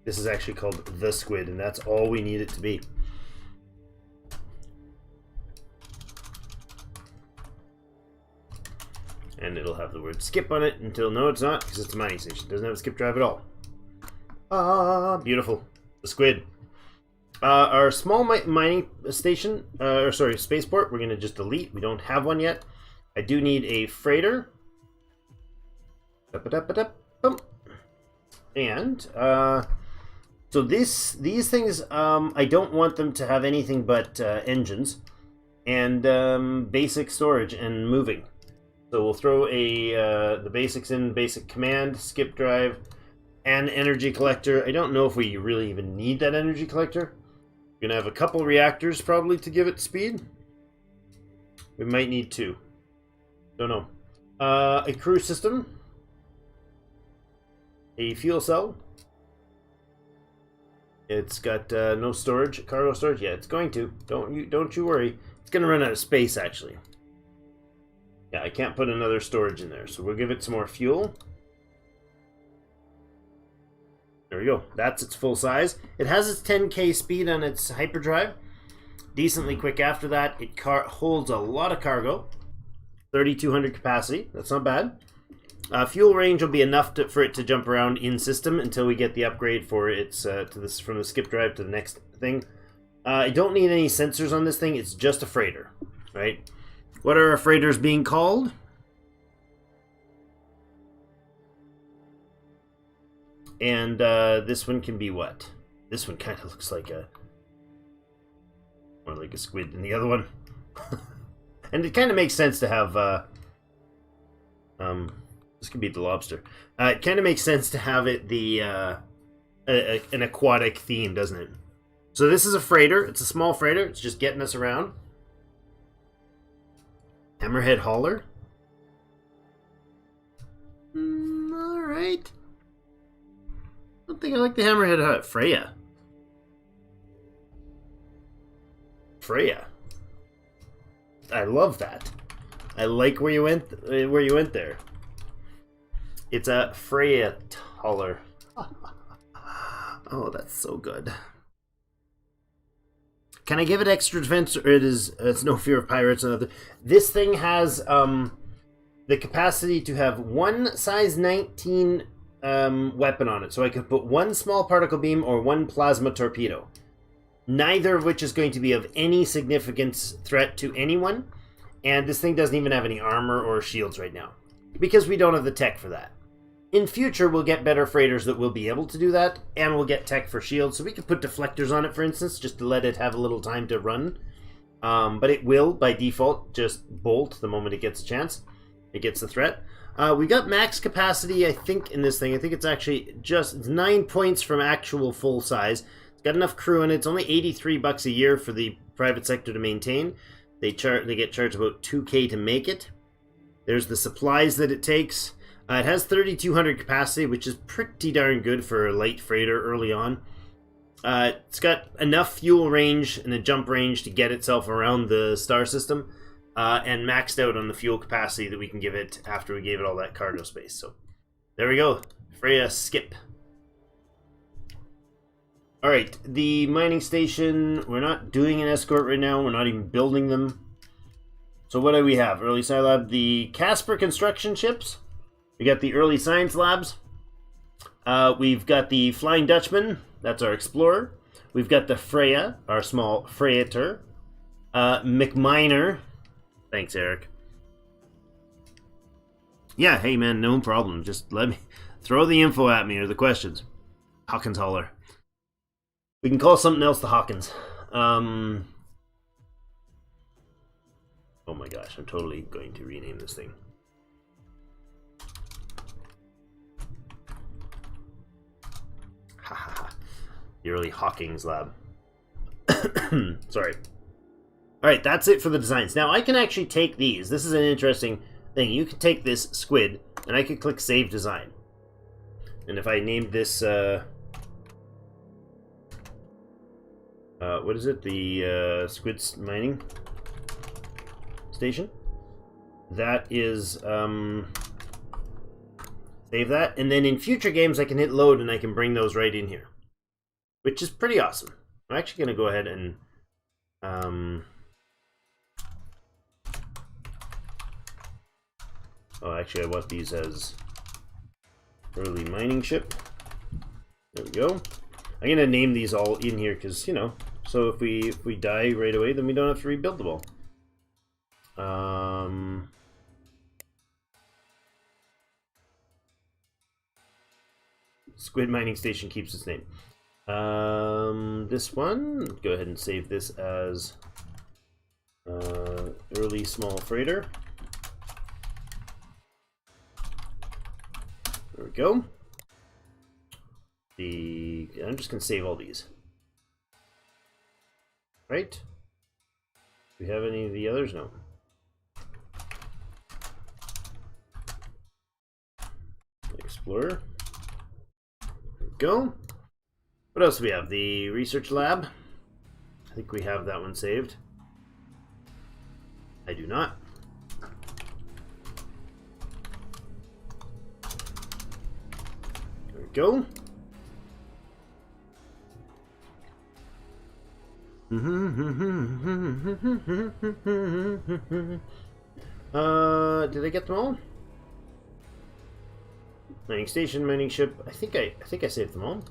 This is actually called the squid, and that's all we need it to be. And it'll have the word skip on it until no, it's not, because it's a mining station. It doesn't have a skip drive at all. Beautiful. The squid. Our small mining station, spaceport, we're going to just delete. We don't have one yet. I do need a freighter. And, so these things, I don't want them to have anything but engines and basic storage and moving. So we'll throw the basics in, basic command, skip drive, and energy collector. I don't know if we really even need that energy collector. We're going to have a couple reactors probably to give it speed. We might need two. Don't know. A crew system. A fuel cell. It's got no storage, cargo storage. Yeah, it's going to. Don't you worry. It's going to run out of space, actually. Yeah, I can't put another storage in there, so we'll give it some more fuel. There we go. That's its full size. It has its 10K speed on its hyperdrive. Decently quick after that. It holds a lot of cargo. 3,200 capacity. That's not bad. Fuel range will be enough for it to jump around in system until we get the upgrade for its from the skip drive to the next thing. I don't need any sensors on this thing. It's just a freighter, right? What are our freighters being called? And this one can be what? This one kind of looks like more like a squid than the other one. And it kind of makes sense to have this could be the lobster. It kind of makes sense to have it an aquatic theme, doesn't it? So this is a freighter. It's a small freighter. It's just getting us around. Hammerhead hauler. Alright. I don't think I like the hammerhead. Freya. Freya. I love that. I like where you went there. It's a Freya taller. Oh, that's so good. Can I give it extra defense, or it's no fear of pirates? This thing has the capacity to have one size 19 weapon on it, so I could put one small particle beam or one plasma torpedo. Neither of which is going to be of any significant threat to anyone, and this thing doesn't even have any armor or shields right now, because we don't have the tech for that. In future, we'll get better freighters that will be able to do that, and we'll get tech for shields, so we could put deflectors on it, for instance, just to let it have a little time to run. But it will, by default, just bolt the moment it gets a chance. It gets the threat. We got max capacity, I think, in this thing. I think it's actually it's 9 points from actual full size. It's got enough crew in it. It's only $83 a year for the private sector to maintain. They get charged about $2K to make it. There's the supplies that it takes. It has 3,200 capacity, which is pretty darn good for a light freighter early on. It's got enough fuel range and a jump range to get itself around the star system, and maxed out on the fuel capacity that we can give it after we gave it all that cargo space. So there we go. Freya skip. Alright, the mining station, we're not doing an escort right now. We're not even building them. So what do we have? Early Scilab, the Casper construction ships. We got the early science labs. We've got the Flying Dutchman. That's our Explorer. We've got the Freya, our small freighter. McMiner. Thanks, Eric. Yeah, hey man, no problem. Just let me throw the info at me or the questions. Hawkins Hauler. We can call something else the Hawkins. Oh my gosh, I'm totally going to rename this thing. The early Hawkins lab. Sorry. Alright, that's it for the designs. Now, I can actually take these. This is an interesting thing. You can take this squid, and I could click Save Design. And if I named this, what is it? The Squid Mining Station? That is, save that. And then in future games, I can hit load, and I can bring those right in here. Which is pretty awesome. I'm actually going to go ahead and oh, actually I want these as early mining ship. There we go. I'm going to name these all in here because, you know, so if we die right away, then we don't have to rebuild them all. Squid Mining Station keeps its name. This one, go ahead and save this as early small freighter. There we go. I'm just gonna save all these. Right? Do we have any of the others? No. Explorer. There we go. What else do we have? The research lab. I think we have that one saved. I do not. There we go. Did I get them all? Mining station, mining ship. I think I saved them all.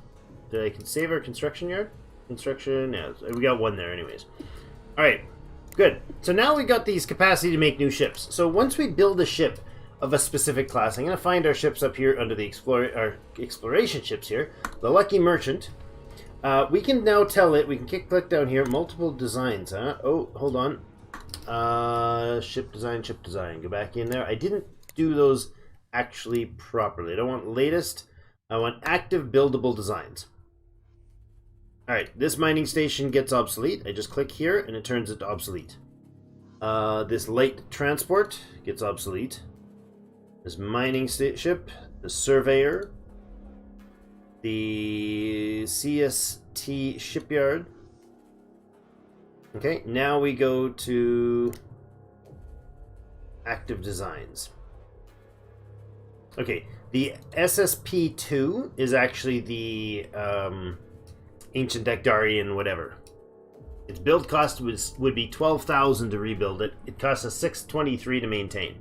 Did I save our construction yard? Construction, yeah, we got one there anyways. Alright, good. So now we got these capacity to make new ships. So once we build a ship of a specific class, I'm going to find our ships up here under the exploration ships here. The Lucky Merchant. We can now tell it, we can click down here, multiple designs, huh? Oh, hold on. Ship design. Go back in there. I didn't do those actually properly. I don't want latest. I want active buildable designs. Alright, this mining station gets obsolete. I just click here and it turns it to obsolete. This light transport gets obsolete. This mining ship the surveyor, the CST shipyard. Okay, now we go to active designs. Okay, the SSP2 is actually the ancient Xdarian whatever. Its build cost would be 12,000 to rebuild it. It costs us 623 to maintain.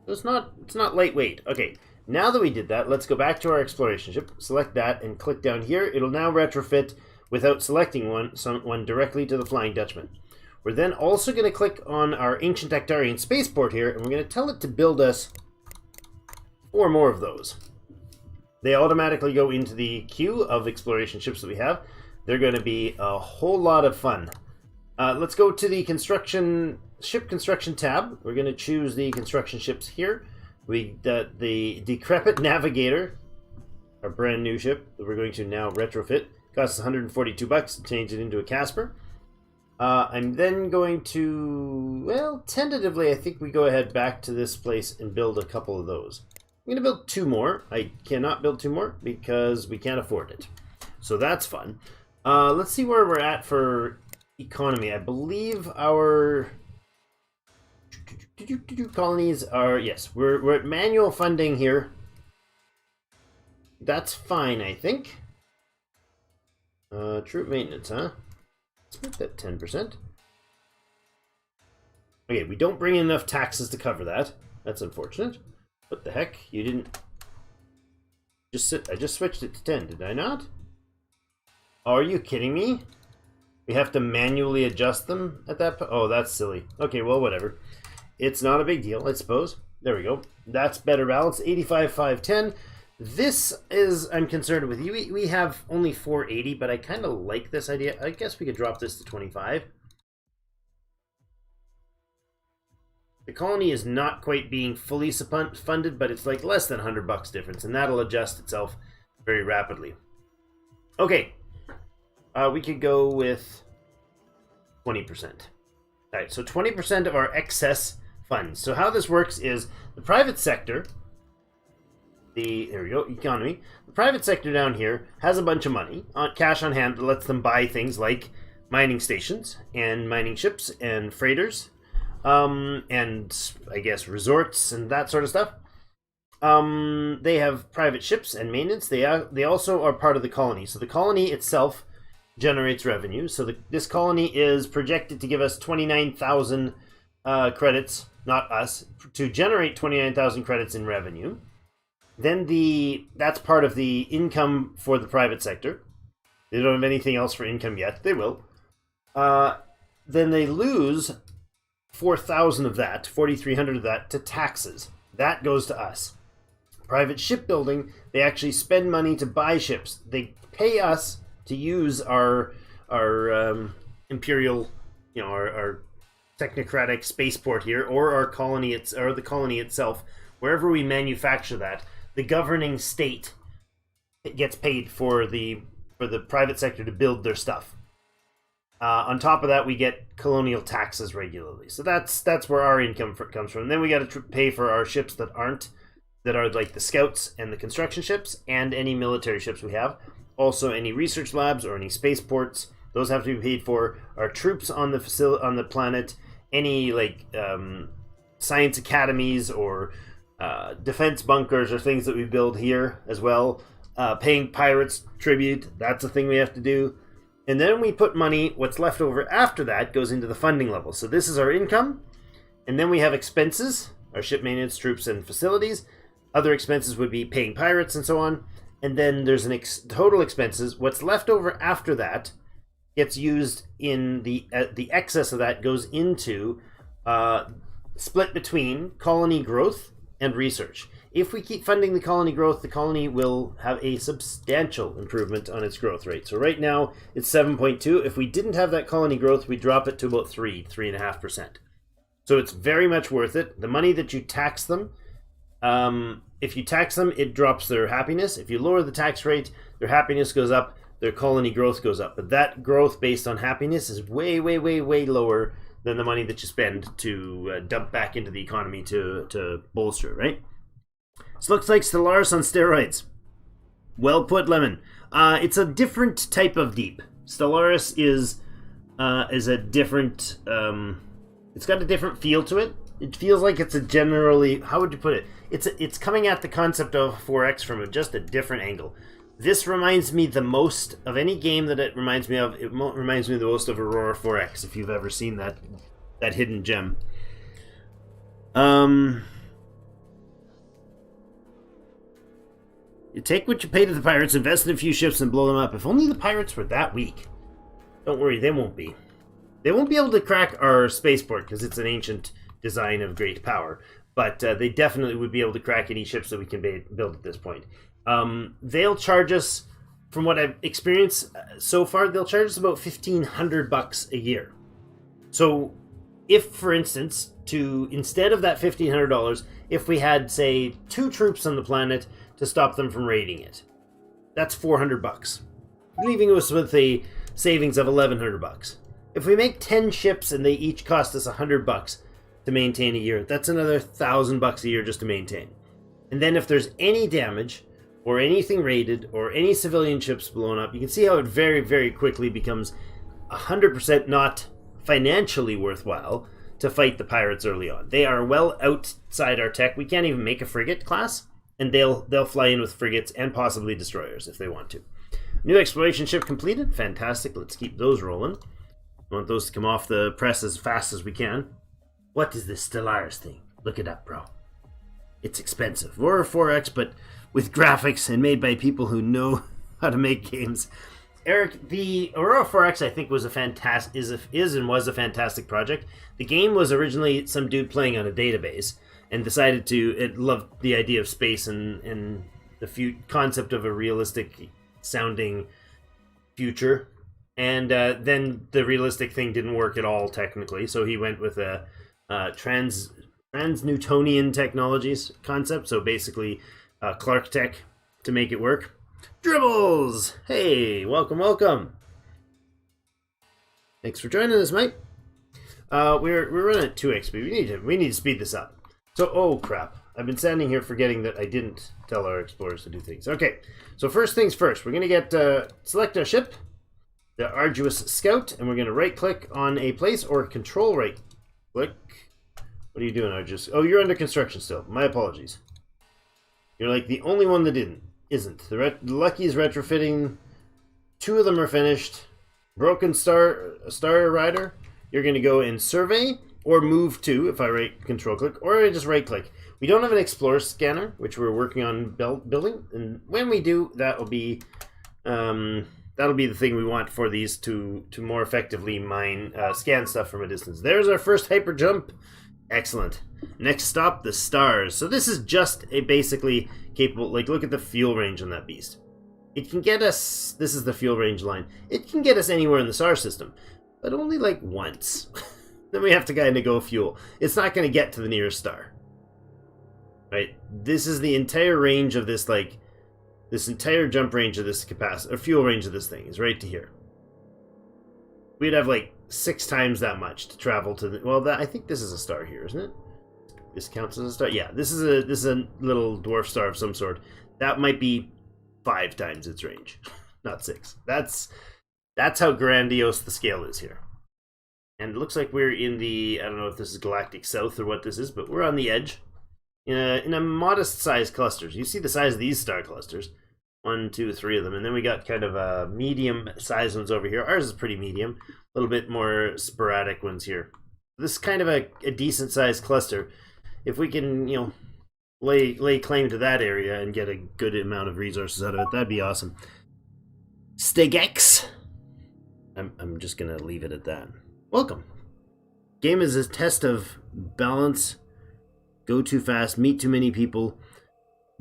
So it's not lightweight. Okay, now that we did that, let's go back to our exploration ship, select that, and click down here. It'll now retrofit without selecting one directly to the Flying Dutchman. We're then also going to click on our ancient Xdarian spaceport here, and we're going to tell it to build us 4 more of those. They automatically go into the queue of exploration ships that we have. They're going to be a whole lot of fun. Let's go to the ship construction tab. We're going to choose the construction ships here. The Decrepit Navigator, our brand new ship that we're going to now retrofit. Costs 142 bucks. Change it into a Casper. I'm then going to, well, tentatively, I think we go ahead back to this place and build a couple of those. I'm going to build 2 more. I cannot build 2 more because we can't afford it. So that's fun. Let's see where we're at for economy. I believe our colonies are, yes, we're at manual funding here. That's fine, I think. Troop maintenance, huh? Let's make that 10%. Okay, we don't bring in enough taxes to cover that. That's unfortunate. What the heck? You didn't... I just switched it to 10, did I not? Oh, are you kidding me? We have to manually adjust them at that point? Oh, that's silly. Okay, well, whatever. It's not a big deal, I suppose. There we go. That's better balance. 85, 5, 10. This is, I'm concerned with you. We have only 480, but I kind of like this idea. I guess we could drop this to 25. The colony is not quite being fully funded, but it's like less than 100 bucks difference, and that'll adjust itself very rapidly. Okay, we could go with 20%. All right, so 20% of our excess funds. So how this works is the private sector, there we go, economy. The private sector down here has a bunch of money, cash on hand that lets them buy things like mining stations and mining ships and freighters, and I guess resorts and that sort of stuff. They have private ships and maintenance. They also are part of the colony. So the colony itself generates revenue. So this colony is projected to give us 29,000 credits, not us, to generate 29,000 credits in revenue. Then that's part of the income for the private sector. They don't have anything else for income yet. They will. Then they lose 4,000 of that, 4,300 of that, to taxes. That goes to us. Private shipbuilding, they actually spend money to buy ships. They pay us to use our imperial, our technocratic spaceport here, or our colony, or the colony itself, wherever we manufacture that. The governing state gets paid for the private sector to build their stuff. On top of that, we get colonial taxes regularly. So that's where our income comes from. And then we got to pay for our ships that are like the scouts and the construction ships, and any military ships we have. Also, any research labs or any spaceports, those have to be paid for. Our troops on the planet, any like science academies or defense bunkers or things that we build here as well. Paying pirates tribute, that's a thing we have to do. And then we put money, what's left over after that goes into the funding level. So this is our income. And then we have expenses, our ship maintenance, troops, and facilities. Other expenses would be paying pirates and so on. And then there's an total expenses. What's left over after that gets used in the excess of that goes into split between colony growth and research. If we keep funding the colony growth, the colony will have a substantial improvement on its growth rate. So right now it's 7.2. If we didn't have that colony growth, we'd drop it to about 3.5%. So it's very much worth it. The money that you tax them, if you tax them, it drops their happiness. If you lower the tax rate, their happiness goes up, their colony growth goes up. But that growth based on happiness is way, way, way, way lower than the money that you spend to dump back into the economy to bolster, right? This looks like Stellaris on steroids. Well put, Lemon. It's a different type of deep. Stellaris is a different. It's got a different feel to it. It feels like it's a generally. How would you put it? It's coming at the concept of 4X from just a different angle. This reminds me the most of any game that it reminds me of. It reminds me the most of Aurora 4X. If you've ever seen that hidden gem. You take what you pay to the pirates, invest in a few ships, and blow them up. If only the pirates were that weak. Don't worry, they won't be. They won't be able to crack our spaceport because it's an ancient design of great power. But they definitely would be able to crack any ships that we can build at this point. They'll charge us, from what I've experienced so far, they'll charge us about $1,500 a year. So, if, for instance, instead of that $1,500, if we had, say, 2 troops on the planet to stop them from raiding it, that's $400, leaving us with a savings of $1,100. If we make 10 ships and they each cost us $100 to maintain a year, that's another $1,000 a year just to maintain. And then if there's any damage, or anything raided, or any civilian ships blown up, you can see how it very, very quickly becomes 100% not financially worthwhile to fight the pirates early on. They are well outside our tech. We can't even make a frigate class, and they'll fly in with frigates and possibly destroyers if they want to. New exploration ship completed. Fantastic. Let's keep those rolling. I want those to come off the press as fast as we can. What is this Stellaris thing? Look it up, bro. It's expensive. Aurora 4X, but with graphics and made by people who know how to make games. Eric, the Aurora 4X I think was a fantastic was a fantastic project. The game was originally some dude playing on a database and decided to loved the idea of space and the concept of a realistic sounding future. And then the realistic thing didn't work at all technically, so he went with a trans-Newtonian technologies concept. So basically, Clark Tech to make it work. Dribbles! Hey, welcome, welcome. Thanks for joining us, mate. We're running at 2 XP. We need to speed this up. So, oh crap! I've been standing here forgetting that I didn't tell our explorers to do things. Okay, so first things first. We're gonna get select our ship, the Arduous Scout, and we're gonna right-click on a place or control right-click. What are you doing, Arduous? Oh, you're under construction still. My apologies. You're like the only one that isn't. The Lucky is retrofitting. 2 of them are finished. Broken Star Rider. You're going to go in Survey or Move to, if I control click, or I just right click. We don't have an Xplore scanner, which we're working on building, and when we do, that'll be the thing we want for these to more effectively scan stuff from a distance. There's our first hyper jump. Excellent. Next stop, the stars. So this is just a basically capable, like look at the fuel range on that beast. It can get us, this is the fuel range line, it can get us anywhere in the star system, but only like once. Then we have to kind of go fuel. It's not going to get to the nearest star. Right? This is the entire range of this, like, this entire jump range of this capacity, or fuel range of this thing is right to here. We'd have like 6 times that much to travel to the, well, I think this is a star here, isn't it? This counts as a star? Yeah, this is a little dwarf star of some sort. That might be 5 times its range, not 6. That's how grandiose the scale is here. And it looks like we're in the, I don't know if this is Galactic South or what this is, but we're on the edge. In a modest sized clusters. You see the size of these star clusters. 1, 2, 3 of them. And then we got kind of medium sized ones over here. Ours is pretty medium. A little bit more sporadic ones here. This is kind of a decent sized cluster. If we can, lay claim to that area and get a good amount of resources out of it, that'd be awesome. Stegex. I'm just gonna leave it at that. Welcome. Game is a test of balance. Go too fast, meet too many people,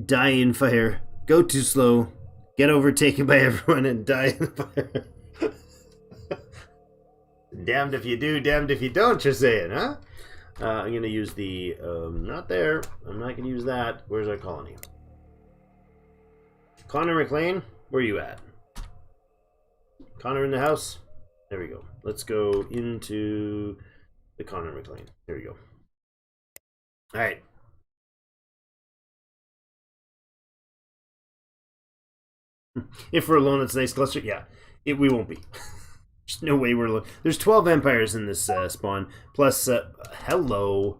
die in fire, go too slow, get overtaken by everyone, and die in fire. Damned if you do, damned if you don't, you're saying, huh? I'm going to use the, not there. I'm not going to use that. Where's our colony? Connor McLean, where are you at? Connor in the house? There we go. Let's go into the Connor McLean. There we go. Alright. If we're alone, it's a nice cluster. Yeah, we won't be. There's no way we're alone. There's 12 empires in this spawn. Plus, hello.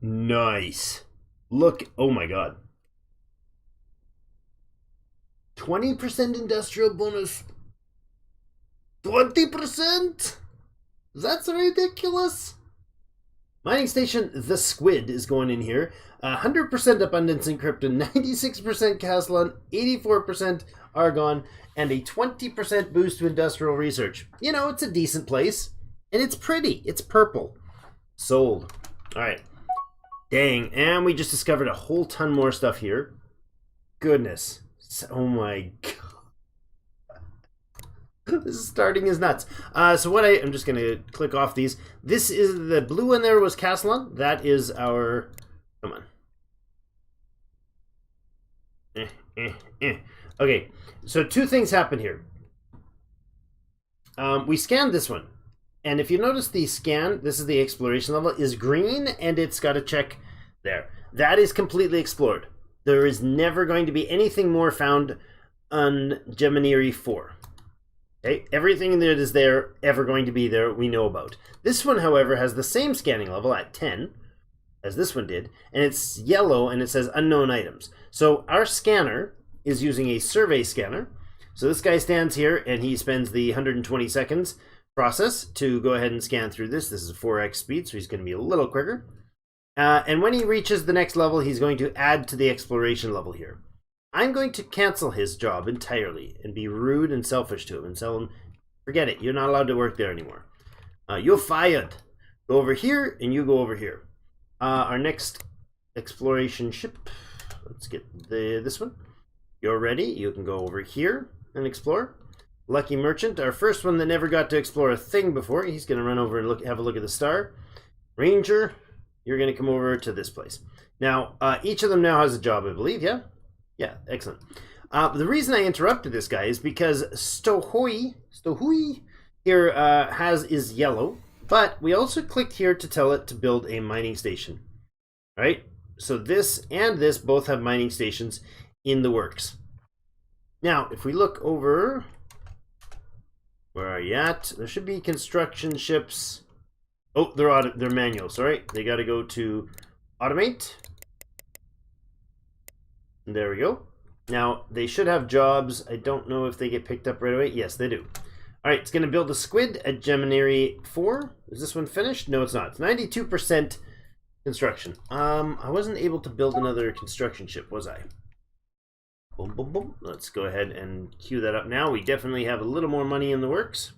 Nice. Look, oh my god. 20% industrial bonus. 20%? That's ridiculous. Mining station, the squid, is going in here. 100% abundance in krypton, 96% Castellan, 84% argon, and a 20% boost to industrial research. You know, it's a decent place. And it's pretty. It's purple. Sold. Alright. Dang. And we just discovered a whole ton more stuff here. Goodness. Oh my god. This starting is nuts. So what I'm just going to click off these. This is the blue one there was Castellan. That is our... Come on. Okay, so two things happen here. We scanned this one. And if you notice the scan, this is the exploration level, is green and it's got a check there. That is completely explored. There is never going to be anything more found on Gemini 4. Okay, everything that is there, ever going to be there, we know about. This one, however, has the same scanning level at 10 as this one did, and it's yellow and it says unknown items. So our scanner is using a survey scanner. So this guy stands here and he spends the 120 seconds process to go ahead and scan through this. This is 4x speed, so he's going to be a little quicker. And when he reaches the next level, he's going to add to the exploration level here. I'm going to cancel his job entirely and be rude and selfish to him and tell him, forget it, you're not allowed to work there anymore. You're fired. Go over here and you go over here. Our next exploration ship, let's get this one. You're ready. You can go over here and explore. Lucky Merchant, our first one that never got to explore a thing before. He's going to run over and have a look at the star. Ranger, you're going to come over to this place. Now, each of them now has a job, I believe, yeah? Yeah, excellent. The reason I interrupted this guy is because Stohui here is yellow, but we also clicked here to tell it to build a mining station. Right? So this and this both have mining stations in the works. Now, if we look over, where are you at? There should be construction ships. Oh, they're manual. Sorry, they got to go to automate. There we go. Now, they should have jobs. I don't know if they get picked up right away. Yes, they do. All right, it's going to build a squid at Gemini 4. Is this one finished? No, it's not. It's 92% construction. I wasn't able to build another construction ship, was I? Boom, boom, boom. Let's go ahead and queue that up now. We definitely have a little more money in the works.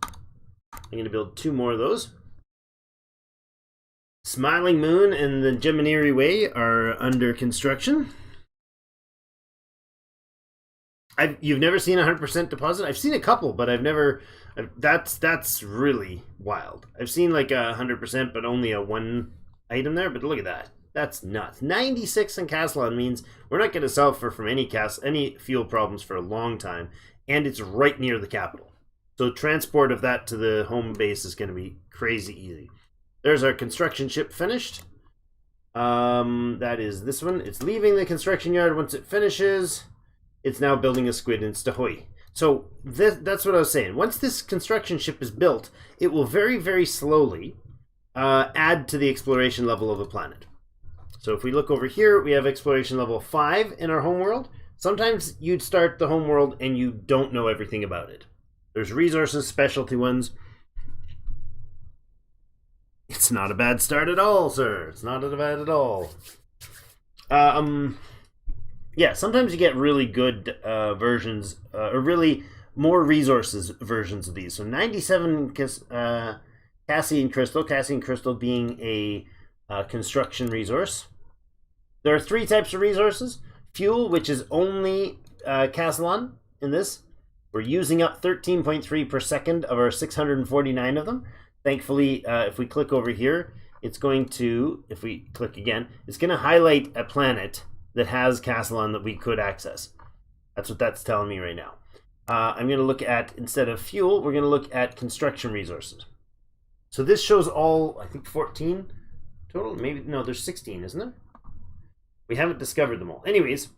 I'm going to build 2 more of those. Smiling Moon and the Gemini Way are under construction. You've never seen 100% deposit? I've seen a couple, but I've never... That's really wild. I've seen like 100%, but only a 1 item there. But look at that. That's nuts. 96 in Castellan means we're not going to suffer from any fuel problems for a long time. And it's right near the capital. So transport of that to the home base is going to be crazy easy. There's our construction ship finished. That is this one. It's leaving the construction yard once it finishes. It's now building a squid in Stohui. So that's what I was saying. Once this construction ship is built, it will very, very slowly add to the exploration level of a planet. So if we look over here, we have exploration level 5 in our homeworld. Sometimes you'd start the homeworld and you don't know everything about it. There's resources, specialty ones. It's not a bad start at all, sir. It's not bad at all. Yeah, sometimes you get really good versions, or really more resources versions of these. So 97 Cassian Crystal being a construction resource. There are 3 types of resources. Fuel, which is only Castellan in this. We're using up 13.3 per second of our 649 of them. Thankfully, if we click over here, it's going to, if we click again, it's going to highlight a planet that has Castellan that we could access. That's what that's telling me right now. I'm going to look at, instead of fuel, we're going to look at construction resources. So this shows all, I think 14 total. Maybe, no, there's 16, isn't there? We haven't discovered them all. Anyways,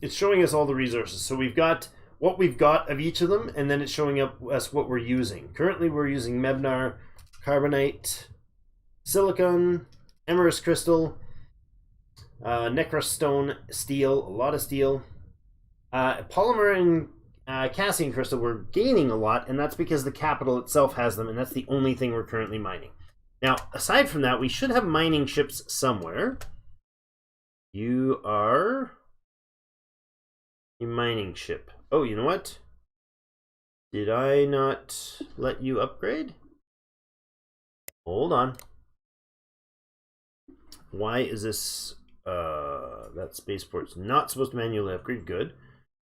it's showing us all the resources. So we've got what we've got of each of them, and then it's showing us what we're using. Currently, we're using Mebnar, Carbonite, Silicon, Emerus Crystal, Necrostone, Steel, a lot of Steel. Polymer and Cassian Crystal we're gaining a lot, and that's because the capital itself has them, and that's the only thing we're currently mining. Now, aside from that, we should have mining ships somewhere. You are a mining ship. Oh, you know what? Did I not let you upgrade? Hold on. Why is this... that spaceport's not supposed to manually upgrade. Good.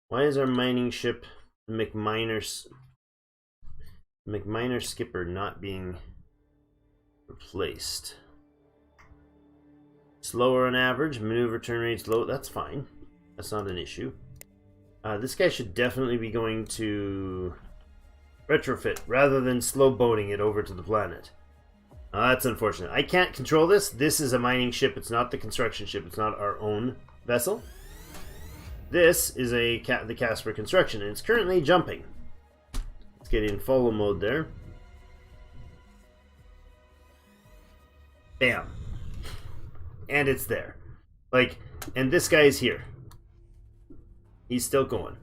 Why is our mining ship, the McMiner Skipper, not being replaced? Slower on average, maneuver turn rate's low. That's fine. That's not an issue. This guy should definitely be going to retrofit rather than slow boating it over to the planet. That's unfortunate. I can't control this. This is a mining ship. It's not the construction ship. It's not our own vessel. This is the Casper construction, and it's currently jumping. Let's get in follow mode there. Bam. And it's there. Like, and this guy's here. He's still going.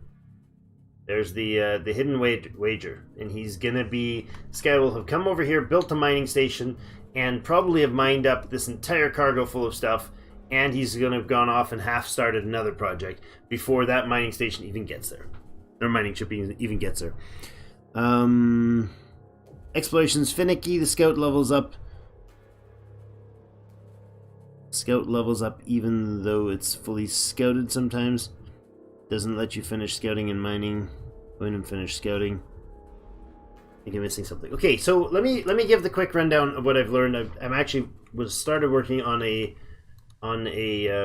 There's the hidden wager, and he's gonna be. This guy will have come over here, built a mining station, and probably have mined up this entire cargo full of stuff. And he's gonna have gone off and half started another project before that mining station even gets there, or mining ship even gets there. Exploration's finicky. The scout levels up. Scout levels up even though it's fully scouted sometimes. Doesn't let you finish scouting and mining. Go in and finish scouting. I think I'm missing something. Okay, so let me give the quick rundown of what I've learned. I'm actually started working on a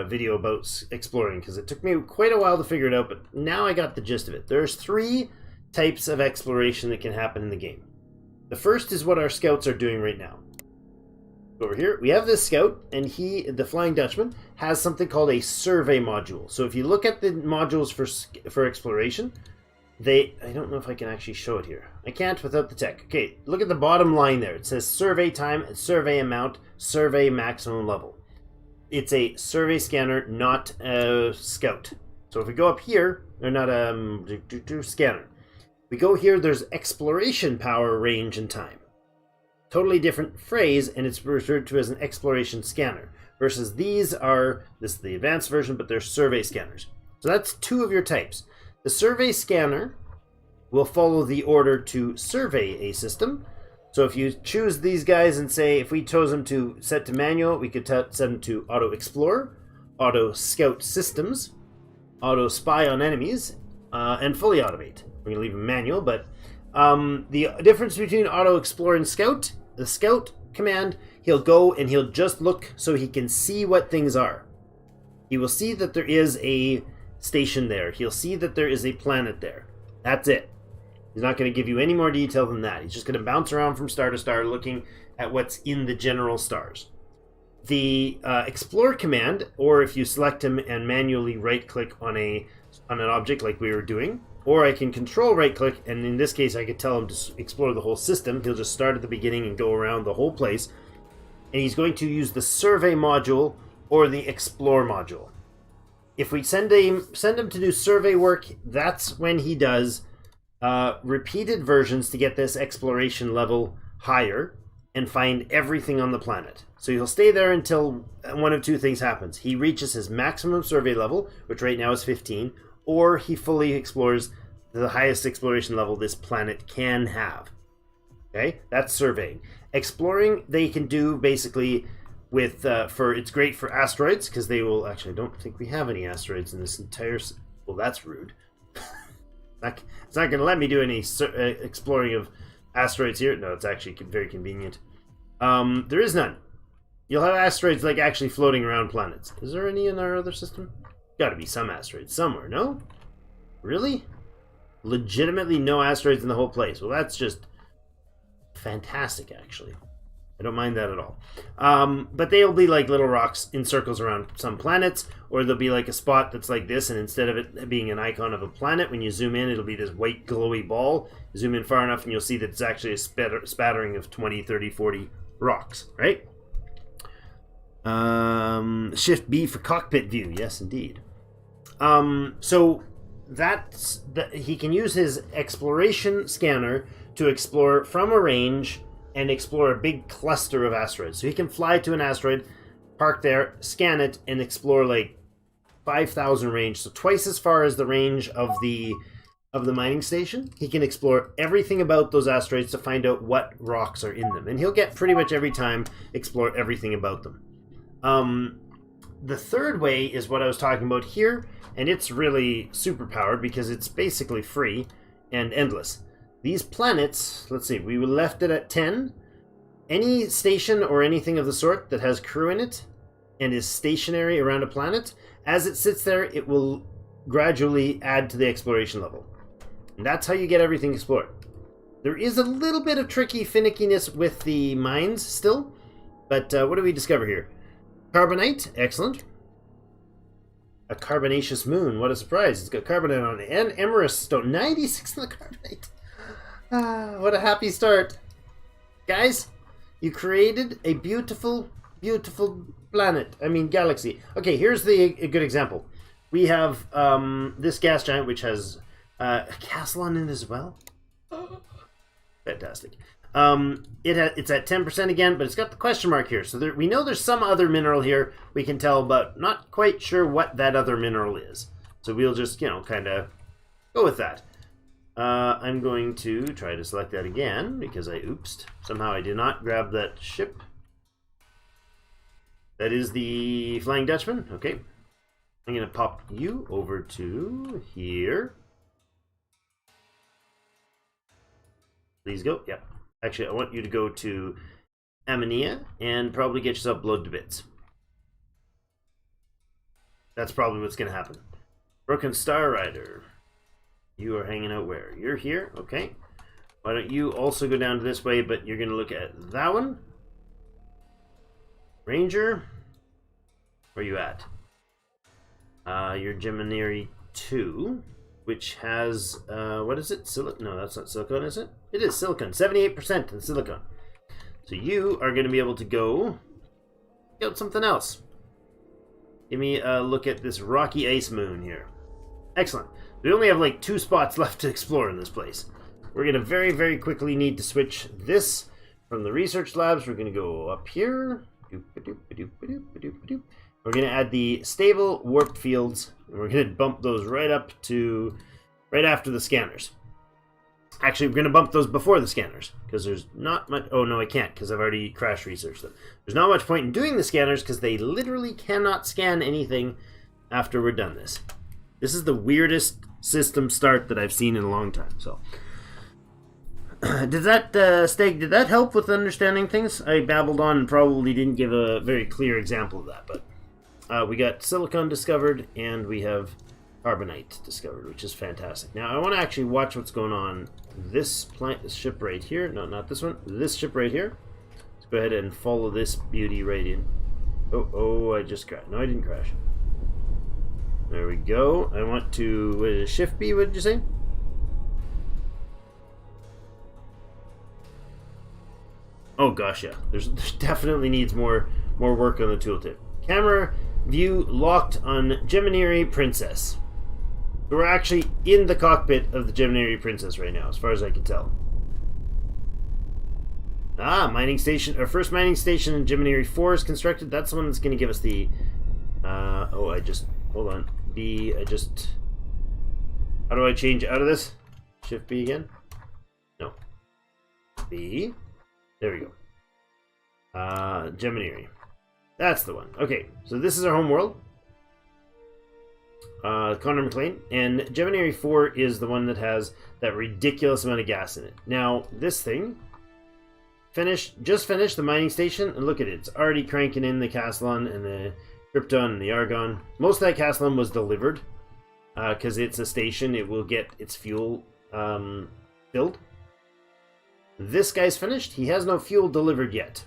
video about exploring because it took me quite a while to figure it out, but now I got the gist of it. There's 3 types of exploration that can happen in the game. The first is what our scouts are doing right now. Over here, we have this scout, and the Flying Dutchman, has something called a survey module. So if you look at the modules for exploration, I don't know if I can actually show it here. I can't without the tech. Okay, look at the bottom line there. It says survey time, survey amount, survey maximum level. It's a survey scanner, not a scout. So if we go up here, or not a scanner. We go here, there's exploration power, range, and time. Totally different phrase, and it's referred to as an exploration scanner. Versus this is the advanced version, but they're survey scanners. So that's 2 of your types. The survey scanner will follow the order to survey a system. So if you choose these guys and say, if we chose them to set to manual, we could set them to auto explore, auto scout systems, auto spy on enemies, and fully automate. We're going to leave them manual, but the difference between auto explore and scout, the scout command, he'll go and he'll just look so he can see what things are. He will see that there is a station there. He'll see that there is a planet there. That's it. He's not going to give you any more detail than that. He's just going to bounce around from star to star looking at what's in the general stars. The explore command, or if you select him and manually right click on an object like we were doing, or I can control right click, and in this case I could tell him to explore the whole system. He'll just start at the beginning and go around the whole place. And he's going to use the survey module or the explore module. If we send him to do survey work, that's when he does repeated versions to get this exploration level higher and find everything on the planet. So he'll stay there until one of 2 things happens. He reaches his maximum survey level, which right now is 15, or he fully explores the highest exploration level this planet can have. Okay, that's surveying. Exploring, they can do basically with it's great for asteroids because they will actually. I don't think we have any asteroids in this entire. Well, that's rude. It's not going to let me do any exploring of asteroids here. No, it's actually very convenient. There is none. You'll have asteroids like actually floating around planets. Is there any in our other system? Got to be some asteroids somewhere, no? Really? Legitimately no asteroids in the whole place. Well, that's just fantastic, actually. I don't mind that at all. But they'll be like little rocks in circles around some planets, or there'll be like a spot that's like this, and instead of it being an icon of a planet, when you zoom in, it'll be this white glowy ball. You zoom in far enough, and you'll see that it's actually a spattering of 20, 30, 40 rocks, right? Shift B for cockpit view. Yes, indeed. So he can use his exploration scanner to explore from a range and explore a big cluster of asteroids. So he can fly to an asteroid, park there, scan it, and explore like 5,000 range. So twice as far as the range of the mining station. He can explore everything about those asteroids to find out what rocks are in them. And he'll get pretty much every time explore everything about them. The third way is what I was talking about here, and it's really super powered because it's basically free and endless. These planets, let's see, we left it at 10. Any station or anything of the sort that has crew in it and is stationary around a planet, as it sits there, it will gradually add to the exploration level. And that's how you get everything explored. There is a little bit of tricky finickiness with the mines still, but what do we discover here? Carbonite, excellent. A carbonaceous moon, what a surprise. It's got carbonite on it. And emerald stone, 96 on the carbonite. What a happy start. Guys, you created a beautiful, beautiful planet. I mean, galaxy. Okay, here's a good example. We have this gas giant, which has a castle on it as well. Fantastic. It's at 10% again, but it's got the question mark here. So we know there's some other mineral here we can tell, but not quite sure what that other mineral is. So we'll just, kind of go with that. I'm going to try to select that again because I oopsed. Somehow I did not grab that ship. That is the Flying Dutchman. Okay. I'm going to pop you over to here. Please go. Yep. Actually, I want you to go to Ammonia and probably get yourself blown to bits. That's probably what's going to happen. Broken Star Rider. You are hanging out where? You're here? Okay. Why don't you also go down to this way, but you're going to look at that one. Ranger. Where are you at? You're Gemini 2, which has, what is it? No, that's not silicon, is it? It is silicon. 78% in silicon. So you are going to be able to go out something else. Give me a look at this rocky ice moon here. Excellent. We only have like 2 spots left to explore in this place. We're going to very, very quickly need to switch this from the research labs. We're going to go up here. We're going to add the stable warp fields. And we're going to bump those right up to right after the scanners. Actually, we're going to bump those before the scanners because there's not much. Oh, no, I can't because I've already crash researched them. There's not much point in doing the scanners because they literally cannot scan anything after we're done this. This is the weirdest system start that I've seen in a long time. So, did that Steg? Did that help with understanding things? I babbled on and probably didn't give a very clear example of that, but we got silicon discovered and we have carbonite discovered, which is fantastic. Now I want to actually watch what's going on. This ship right here. No, not this one. This ship right here. Let's go ahead and follow this beauty right in. Oh! I just crashed. No, I didn't crash. There we go. I want to, what is it, Shift B, what did you say? Oh gosh, yeah. There's definitely needs more work on the tooltip. Camera view locked on Gemini Princess. So we're actually in the cockpit of the Gemini Princess right now, as far as I can tell. Mining station. Our first mining station in Gemini 4 is constructed. That's the one that's going to give us the... hold on. How do I change out of this? Shift B again? No. B. There we go. Gemini. That's the one. Okay, so this is our home world. Connor McLean. And Gemini 4 is the one that has that ridiculous amount of gas in it. Now, this thing... just finished the mining station, and look at it. It's already cranking in the Castellon and the Krypton and the Argon. Most of that Castellon was delivered because it's a station. It will get its fuel filled. This guy's finished. He has no fuel delivered yet.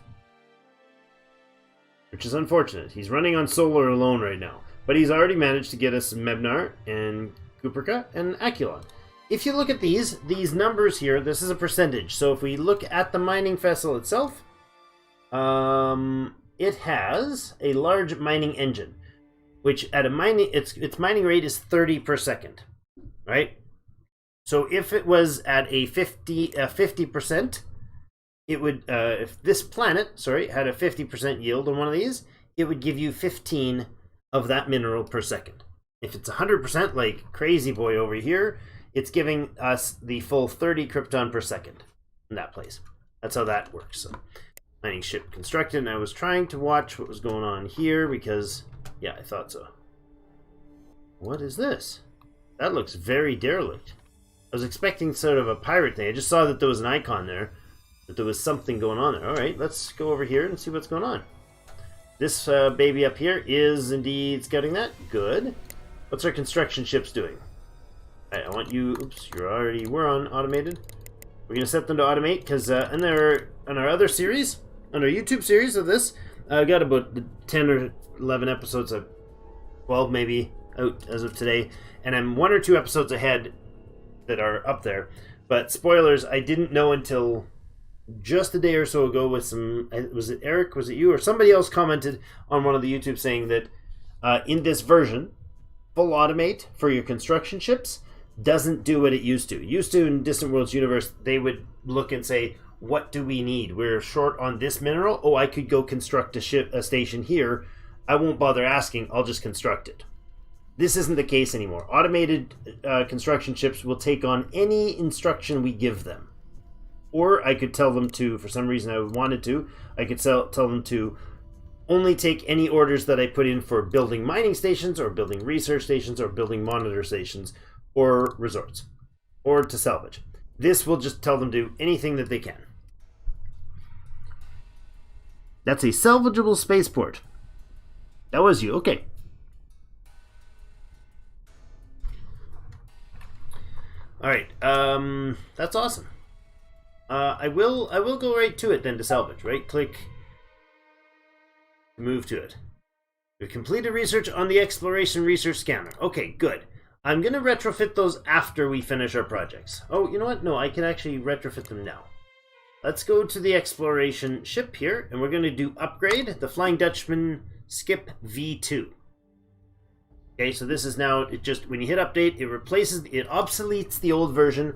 which is unfortunate. He's running on solar alone right now. But he's already managed to get us Mebnar and Kuperka and Akulon. If you look at these numbers here, this is a percentage. So if we look at the mining vessel itself, it has a large mining engine, which at a mining its mining rate is 30 per second, right? So if it was at a 50%, it would if this planet, had a 50% yield on one of these, it would give you 15 of that mineral per second. If it's 100%, like Crazy Boy over here, it's giving us the full 30 krypton per second in that place. That's how that works. So, mining ship constructed, and I was trying to watch what was going on here because, yeah, I thought so. What is this? That looks very derelict. I was expecting sort of a pirate thing. I just saw that there was an icon there, that there was something going on there. All right, let's go over here and see what's going on. This baby up here is indeed scouting that. Good. What's our construction ships doing? All right, I want you... Oops, we're on automated. We're going to set them to automate because in our other series, on our YouTube series of this, I got about 10 or 11 episodes, 12 maybe, out as of today. And I'm 1 or 2 episodes ahead that are up there. But spoilers, I didn't know until just a day or so ago with some... Was it Eric? Was it you? Or somebody else commented on one of the YouTube saying that in this version, full automate for your construction ships doesn't do what it used to. Used to in Distant Worlds universe, they would look and say, what do we need? We're short on this mineral. Oh, I could go construct a station here. I won't bother asking. I'll just construct it. This isn't the case anymore. Automated construction ships will take on any instruction we give them. Or I could tell them to, for some reason I wanted to, I could tell them to only take any orders that I put in for building mining stations or building research stations or building monitor stations or resorts or to salvage. This will just tell them to do anything that they can. That's a salvageable spaceport. That was you. Okay. All right. That's awesome. I will go right to it then to salvage. Right click. Move to it. We've completed research on the exploration research scanner. Okay, good. I'm going to retrofit those after we finish our projects. Oh, you know what? No, I can actually retrofit them now. Let's go to the exploration ship here, and we're going to do upgrade the Flying Dutchman Skip V2. Okay, so this is now, it just, when you hit update, it obsoletes the old version,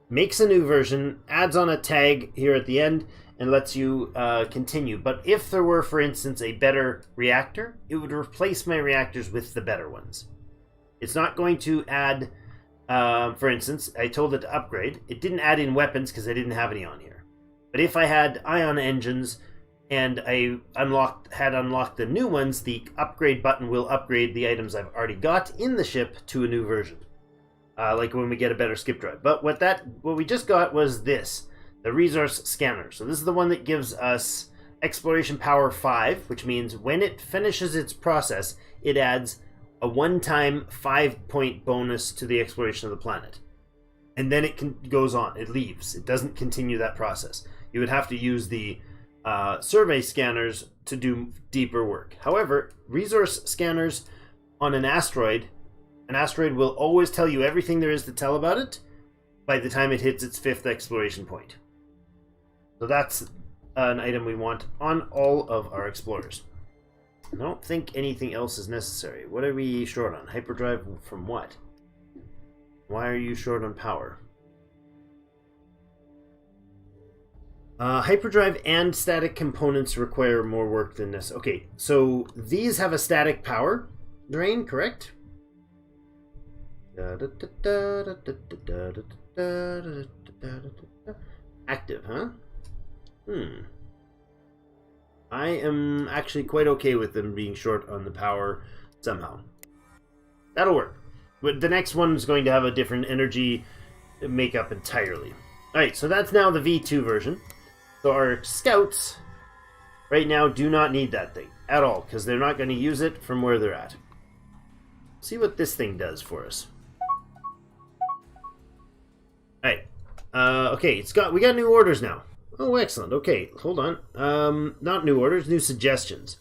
makes a new version, adds on a tag here at the end, and lets you continue. But if there were, for instance, a better reactor, it would replace my reactors with the better ones. It's not going to add, for instance, I told it to upgrade. It didn't add in weapons because I didn't have any on here. But if I had ion engines and I had unlocked the new ones, the upgrade button will upgrade the items I've already got in the ship to a new version. Like when we get a better skip drive. But what we just got was this, the resource scanner. So this is the one that gives us exploration power 5, which means when it finishes its process, it adds a one-time 5-point bonus to the exploration of the planet. And then it goes on. It leaves. It doesn't continue that process. You would have to use the survey scanners to do deeper work. However, resource scanners on an asteroid will always tell you everything there is to tell about it by the time it hits its 5th exploration point. So that's an item we want on all of our explorers. I don't think anything else is necessary. What are we short on? Hyperdrive from what? Why are you short on power? Hyperdrive and static components require more work than this. Okay, so these have a static power drain, correct? Active, huh? I am actually quite okay with them being short on the power somehow. That'll work. But the next one is going to have a different energy makeup entirely. Alright, so that's now the V2 version. So our scouts right now do not need that thing at all, because they're not going to use it from where they're at. See what this thing does for us. Alright. Okay, we got new orders now. Oh, excellent. Okay, hold on. Not new orders, new suggestions.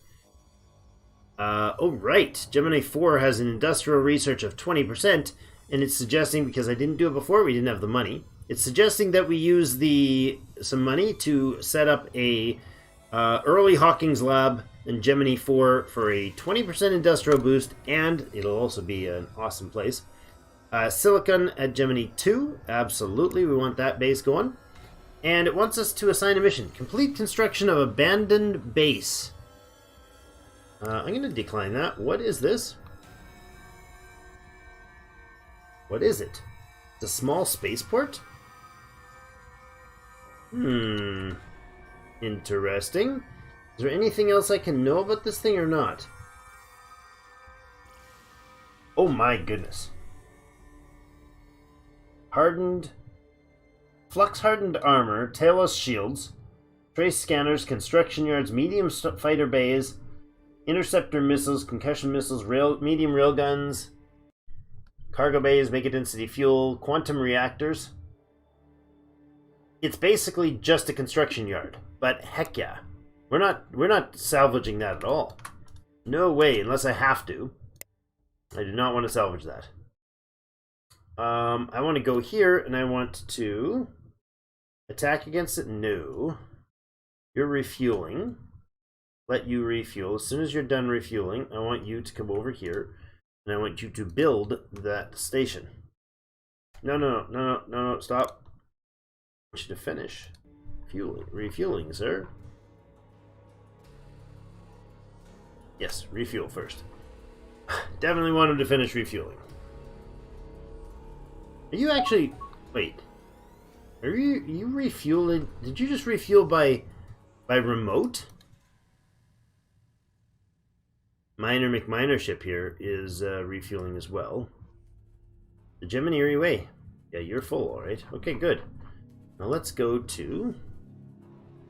Oh, right. Gemini 4 has an industrial research of 20%, and it's suggesting, because I didn't do it before, we didn't have the money, it's suggesting that we use some money to set up a early Hawking's lab in Gemini 4 for a 20% industrial boost, and it'll also be an awesome place. Silicon at Gemini 2, absolutely, we want that base going. And it wants us to assign a mission. Complete construction of abandoned base. I'm going to decline that. What is this? What is it? It's a small spaceport? Interesting. Is there anything else I can know about this thing or not? Oh my goodness. Flux-hardened armor, tailless shields, trace scanners, construction yards, medium fighter bays, interceptor missiles, concussion missiles, medium railguns, cargo bays, mega-density fuel, quantum reactors. It's basically just a construction yard, but heck yeah. We're not salvaging that at all. No way, unless I have to. I do not want to salvage that. I want to go here, and I want to attack against it. No. You're refueling. Let you refuel. As soon as you're done refueling, I want you to come over here, and I want you to build that station. No, stop. I want you to finish refueling, sir. Yes, refuel first. Definitely want him to finish refueling. Are you actually... Wait. Are you refueling? Did you just refuel by remote? Miner McMiner ship here is refueling as well. The Gemini way. Yeah, you're full, alright. Okay, good. Now let's go to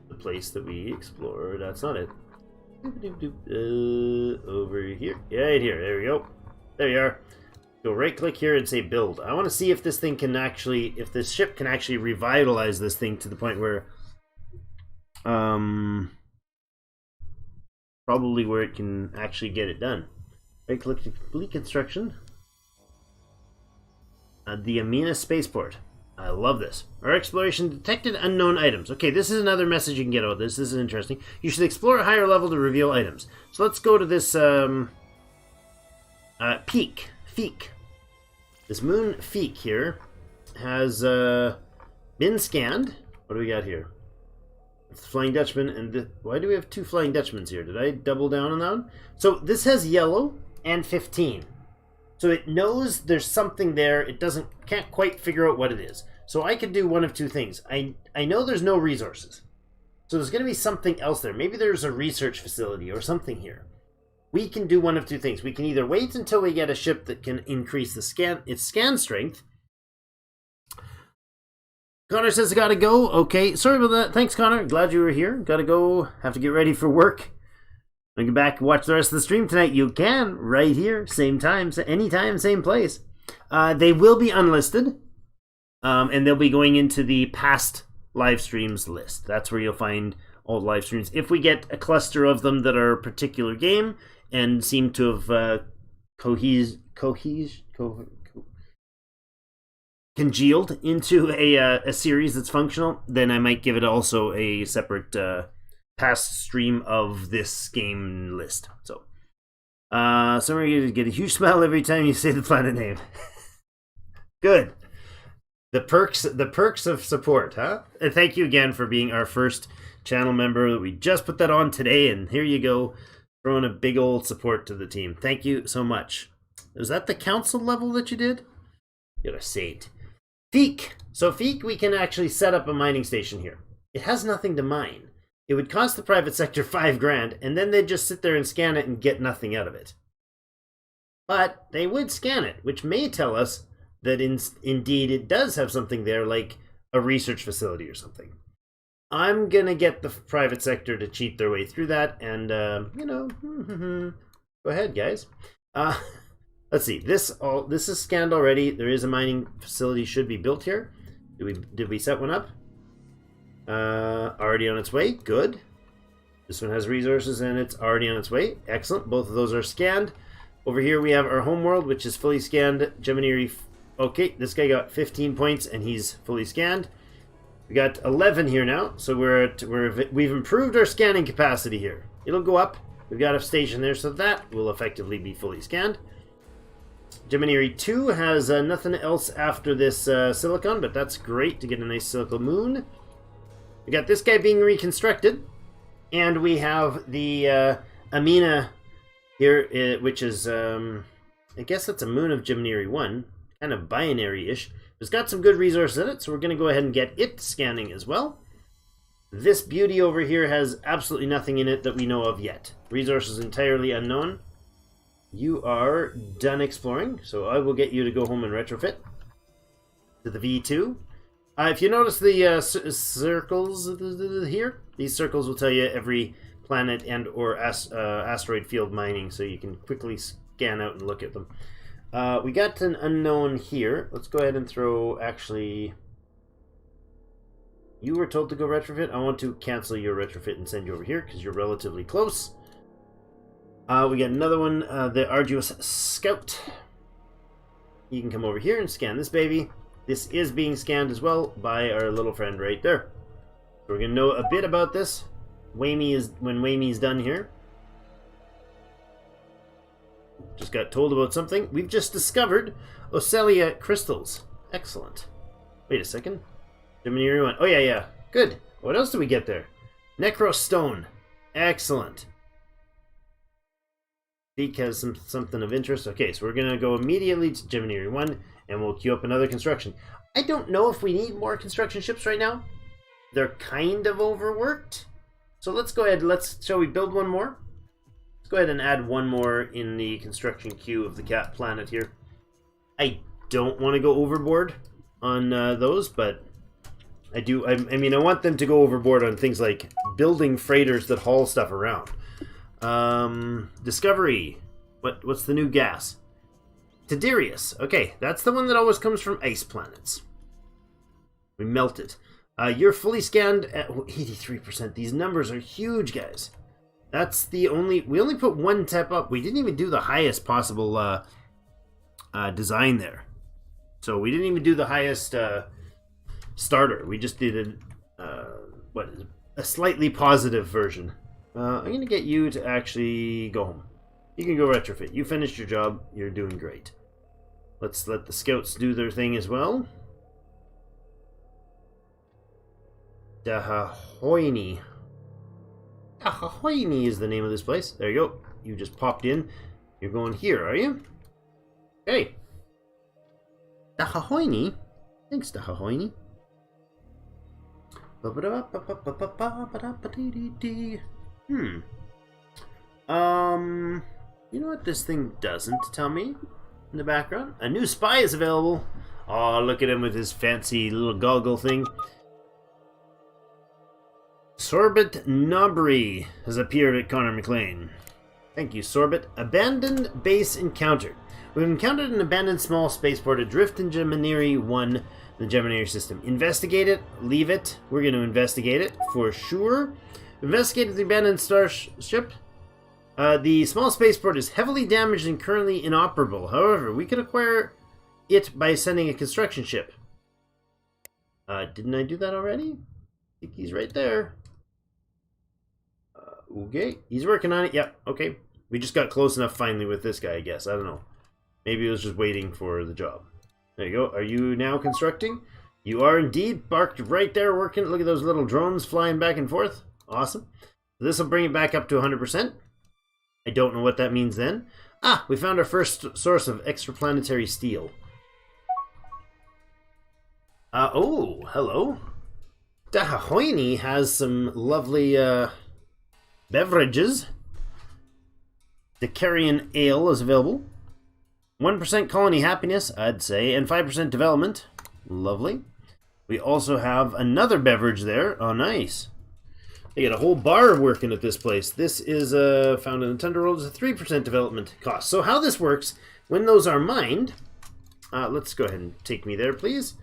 the place that we explored. That's not it. Over here. Yeah, right here. There we go. There you are. Go right click here and say build. I want to see if this thing can actually, if this ship can actually revitalize this thing to the point where, probably where it can actually get it done. Right click to complete construction. The Amina spaceport. I love this. Our exploration detected unknown items. Okay, this is another message you can get out of this. This is interesting. You should explore a higher level to reveal items. So let's go to this Feek. This moon Feek here has been scanned. What do we got here? It's Flying Dutchman, and why do we have two Flying Dutchmans here? Did I double down on that one? So this has yellow and 15. So it knows there's something there. It can't quite figure out what it is. So I could do one of two things. I know there's no resources. So there's going to be something else there. Maybe there's a research facility or something here. We can do one of two things. We can either wait until we get a ship that can increase its scan strength. Connor says I gotta go. Okay, sorry about that. Thanks, Connor. Glad you were here. Gotta go. Have to get ready for work. When you get back and watch the rest of the stream tonight, you can. Right here. Same time. Anytime, same place. They will be unlisted. And they'll be going into the past live streams list. That's where you'll find all the live streams. If we get a cluster of them that are a particular game and seem to have congealed into a series that's functional, then I might give it also a separate past stream of this game list. So, somebody get a huge smile every time you say the planet name. Good. The perks of support, huh? And thank you again for being our first channel member. We just put that on today, and here you go, throwing a big old support to the team. Thank you so much. Was that the council level that you did? You're a saint. Feek. So Feek, we can actually set up a mining station here. It has nothing to mine. It would cost the private sector $5,000, and then they'd just sit there and scan it and get nothing out of it. But they would scan it, which may tell us that indeed it does have something there, like a research facility or something. I'm going to get the private sector to cheat their way through that, and, go ahead, guys. Let's see. This is scanned already. There is a mining facility should be built here. Did we set one up? Already on its way. Good. This one has resources and it's already on its way. Excellent. Both of those are scanned. Over here we have our homeworld, which is fully scanned. Gemini. Okay, this guy got 15 points and he's fully scanned. We got 11 here now, so we've improved our scanning capacity here. It'll go up. We've got a station there, so that will effectively be fully scanned. Gemini 2 has nothing else after this silicon, but that's great to get a nice silicon moon. We got this guy being reconstructed, and we have the Amina here, which is, I guess that's a moon of Gemini 1, kind of binary-ish. It's got some good resources in it, so we're going to go ahead and get it scanning as well. This beauty over here has absolutely nothing in it that we know of yet. Resources entirely unknown. You are done exploring, so I will get you to go home and retrofit to the V2. If you notice the circles here, these circles will tell you every planet and or asteroid field mining, so you can quickly scan out and look at them. We got an unknown here. Let's go ahead and throw, actually, you were told to go retrofit. I want to cancel your retrofit and send you over here because you're relatively close. We got another one, the Arduous Scout. You can come over here and scan this baby. This is being scanned as well by our little friend right there. So we're going to know a bit about this when Wamey's done here. Just got told about something. We've just discovered Ocelia crystals. Excellent. Wait a second. Gemini 1. Oh, yeah. Good. What else do we get there? Necro Stone. Excellent. Beak has something of interest. Okay, so we're going to go immediately to Gemini 1, and we'll queue up another construction. I don't know if we need more construction ships right now. They're kind of overworked. So let's go ahead. Shall we build one more? Let's go ahead and add one more in the construction queue of the Cat Planet here. I don't want to go overboard on those, but I do. I mean, I want them to go overboard on things like building freighters that haul stuff around. Discovery. What's the new gas? Tiberius. Okay, that's the one that always comes from ice planets. We melt it. You're fully scanned at 83%. These numbers are huge, guys. That's the only... We only put one step up. We didn't even do the highest possible design there. So we didn't even do the highest starter. We just did a slightly positive version. I'm going to get you to actually go home. You can go retrofit. You finished your job. You're doing great. Let's let the scouts do their thing as well. Dahahoini. Dahahoini is the name of this place. There you go. You just popped in. You're going here, are you? Okay. Dahahoini. Thanks, Dahahoini. You know what this thing doesn't tell me in the background? A new spy is available. Oh, look at him with his fancy little goggle thing. Sorbet Nobry has appeared at Connor McLean. Thank you, Sorbet. Abandoned base encountered. We've encountered an abandoned small spaceport adrift in Gemini 1, the Gemini system. Investigate it. Leave it. We're going to investigate it for sure. Investigated the abandoned starship. The small spaceport is heavily damaged and currently inoperable. However, we could acquire it by sending a construction ship. Didn't I do that already? I think he's right there. Okay, he's working on it. Yep, okay. We just got close enough finally with this guy, I guess. I don't know. Maybe he was just waiting for the job. There you go. Are you now constructing? You are indeed. Parked right there working. Look at those little drones flying back and forth. Awesome. This will bring it back up to 100%. I don't know what that means then. Ah, we found our first source of extraplanetary steel. Oh, hello. Dahahoini has some lovely beverages. The Carrion Ale is available. 1% colony happiness, I'd say, and 5% development. Lovely. We also have another beverage there. Oh, nice. They got a whole bar working at this place. This is found in the Tundra World. It's a 3% development cost. So how this works, when those are mined, let's go ahead and take me there, please.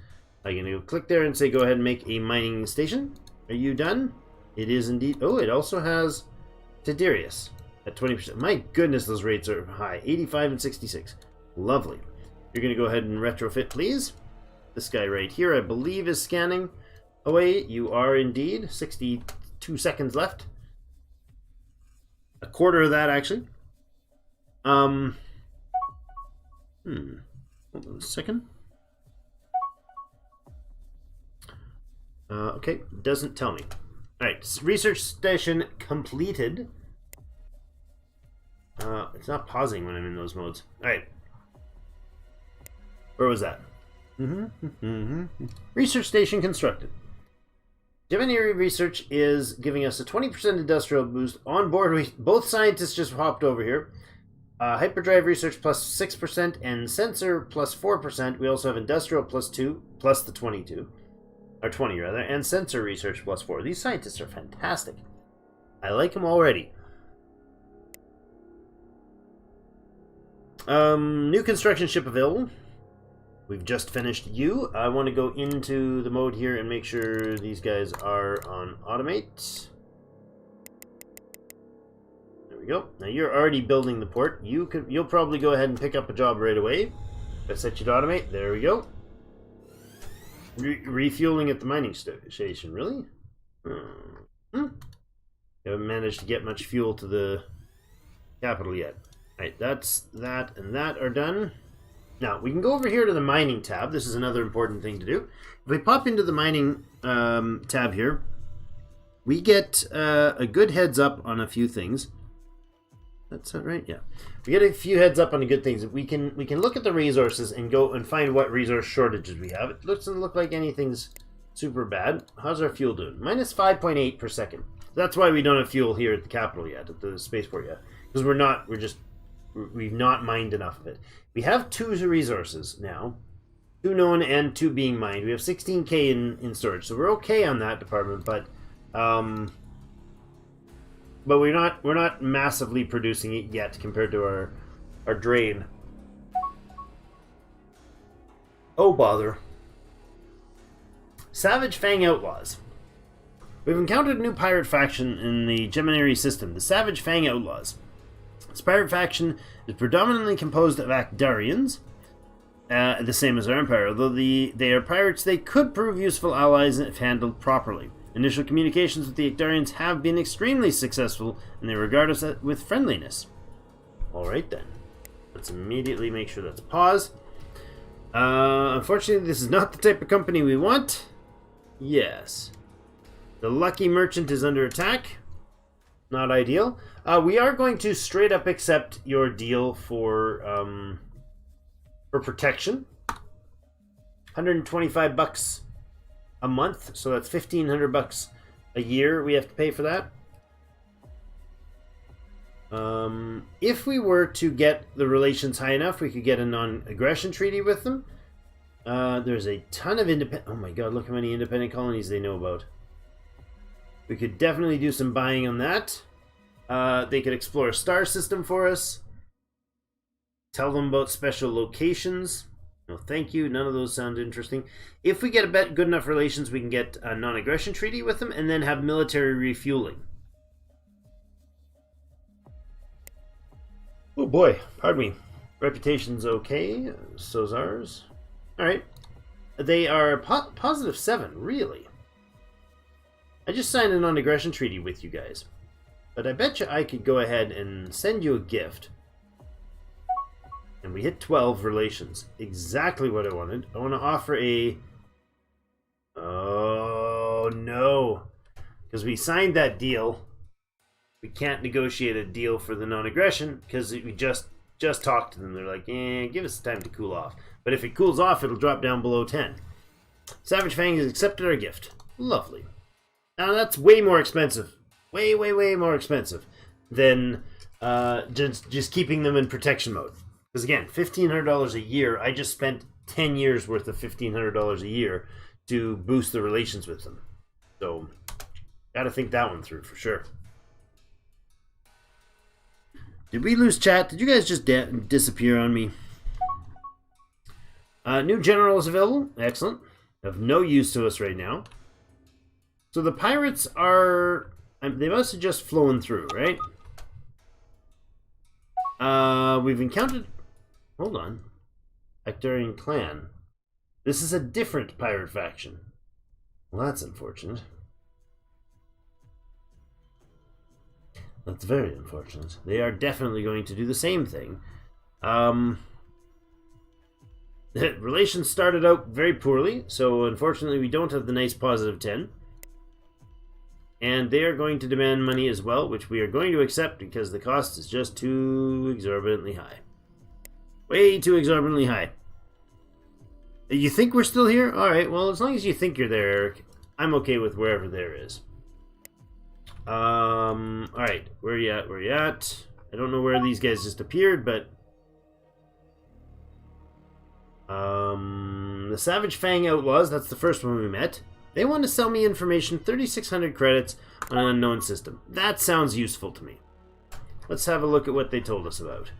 I'm going to go click there and say go ahead and make a mining station. Are you done? It is indeed. Oh, it also has Tidirius at 20%. My goodness, those rates are high. 85 and 66. Lovely. You're going to go ahead and retrofit, please. This guy right here, I believe, is scanning away. You are indeed. 62 seconds left. A quarter of that, actually. Hold on a second. Okay, doesn't tell me. Alright, research station completed. It's not pausing when I'm in those modes. Alright. Where was that? Research station constructed. Gemini Research is giving us a 20% industrial boost. On board, both scientists just hopped over here. Hyperdrive research plus 6% and sensor plus 4%. We also have industrial plus 2, plus the 22. Or 20 rather, and sensor research plus 4. These scientists are fantastic. I like them already. New construction ship available. We've just finished you. I want to go into the mode here and make sure these guys are on automate. There we go. Now you're already building the port. You'll probably go ahead and pick up a job right away. I set you to automate. There we go. Refueling at the mining station, really? Haven't managed to get much fuel to the capital yet. Right, that's that and that are done. Now, we can go over here to the mining tab. This is another important thing to do. If we pop into the mining tab here, we get a good heads up on a few things. That's that right? Yeah. We get a few heads up on the good things. We can look at the resources and go and find what resource shortages we have. It doesn't look like anything's super bad. How's our fuel doing? Minus 5.8 per second. That's why we don't have fuel here at the capital yet, at the spaceport yet. Because we've not mined enough of it. We have 2 resources now. 2 known and 2 being mined. We have 16k in storage. So we're okay on that department, but we're not massively producing it yet compared to our drain. Oh bother. Savage Fang Outlaws. We've encountered a new pirate faction in the Gemini system, the Savage Fang Outlaws. This pirate faction is predominantly composed of Actarians, the same as our Empire. Although they are pirates, they could prove useful allies if handled properly. Initial communications with the Actarians have been extremely successful, and they regard us with friendliness. Alright then. Let's immediately make sure that's pause. Unfortunately, this is not the type of company we want. Yes. The Lucky Merchant is under attack. Not ideal. We are going to straight up accept your deal for protection. $125 a month, so that's $1,500 a year we have to pay for that. If we were to get the relations high enough, we could get a non-aggression treaty with them. There's a ton of independent... Oh my god, look how many independent colonies they know about. We could definitely do some buying on that. They could explore a star system for us. Tell them about special locations. No, thank you. None of those sound interesting. If we get a good enough relations, we can get a non-aggression treaty with them and then have military refueling. Oh boy, pardon me. Reputation's okay. So's ours. Alright. They are positive 7, really. I just signed a non-aggression treaty with you guys. But I bet you I could go ahead and send you a gift. And we hit 12 relations. Exactly what I wanted. I want to offer a... Oh, no. Because we signed that deal. We can't negotiate a deal for the non-aggression because we just talked to them. They're like, give us time to cool off. But if it cools off, it'll drop down below 10. Savage Fang has accepted our gift. Lovely. Now that's way more expensive. Way more expensive than just keeping them in protection mode. Because again, $1,500 a year, I just spent 10 years worth of $1,500 a year to boost the relations with them. So, gotta think that one through for sure. Did we lose chat? Did you guys just disappear on me? New general is available. Excellent. Of no use to us right now. So the pirates are They must have just flown through, right? We've encountered... Hold on. Xterminate clan. This is a different pirate faction. Well, that's unfortunate. That's very unfortunate. They are definitely going to do the same thing. Relations started out very poorly, so unfortunately we don't have the nice positive 10. And they are going to demand money as well, which we are going to accept because the cost is just too exorbitantly high. Way too exorbitantly high. You think we're still here? Alright, well, as long as you think you're there, Eric, I'm okay with wherever there is. Alright, where are you at? Where are you at? I don't know where these guys just appeared, but... the Savage Fang Outlaws, that's the first one we met. They want to sell me information, 3,600 credits on an unknown system. That sounds useful to me. Let's have a look at what they told us about.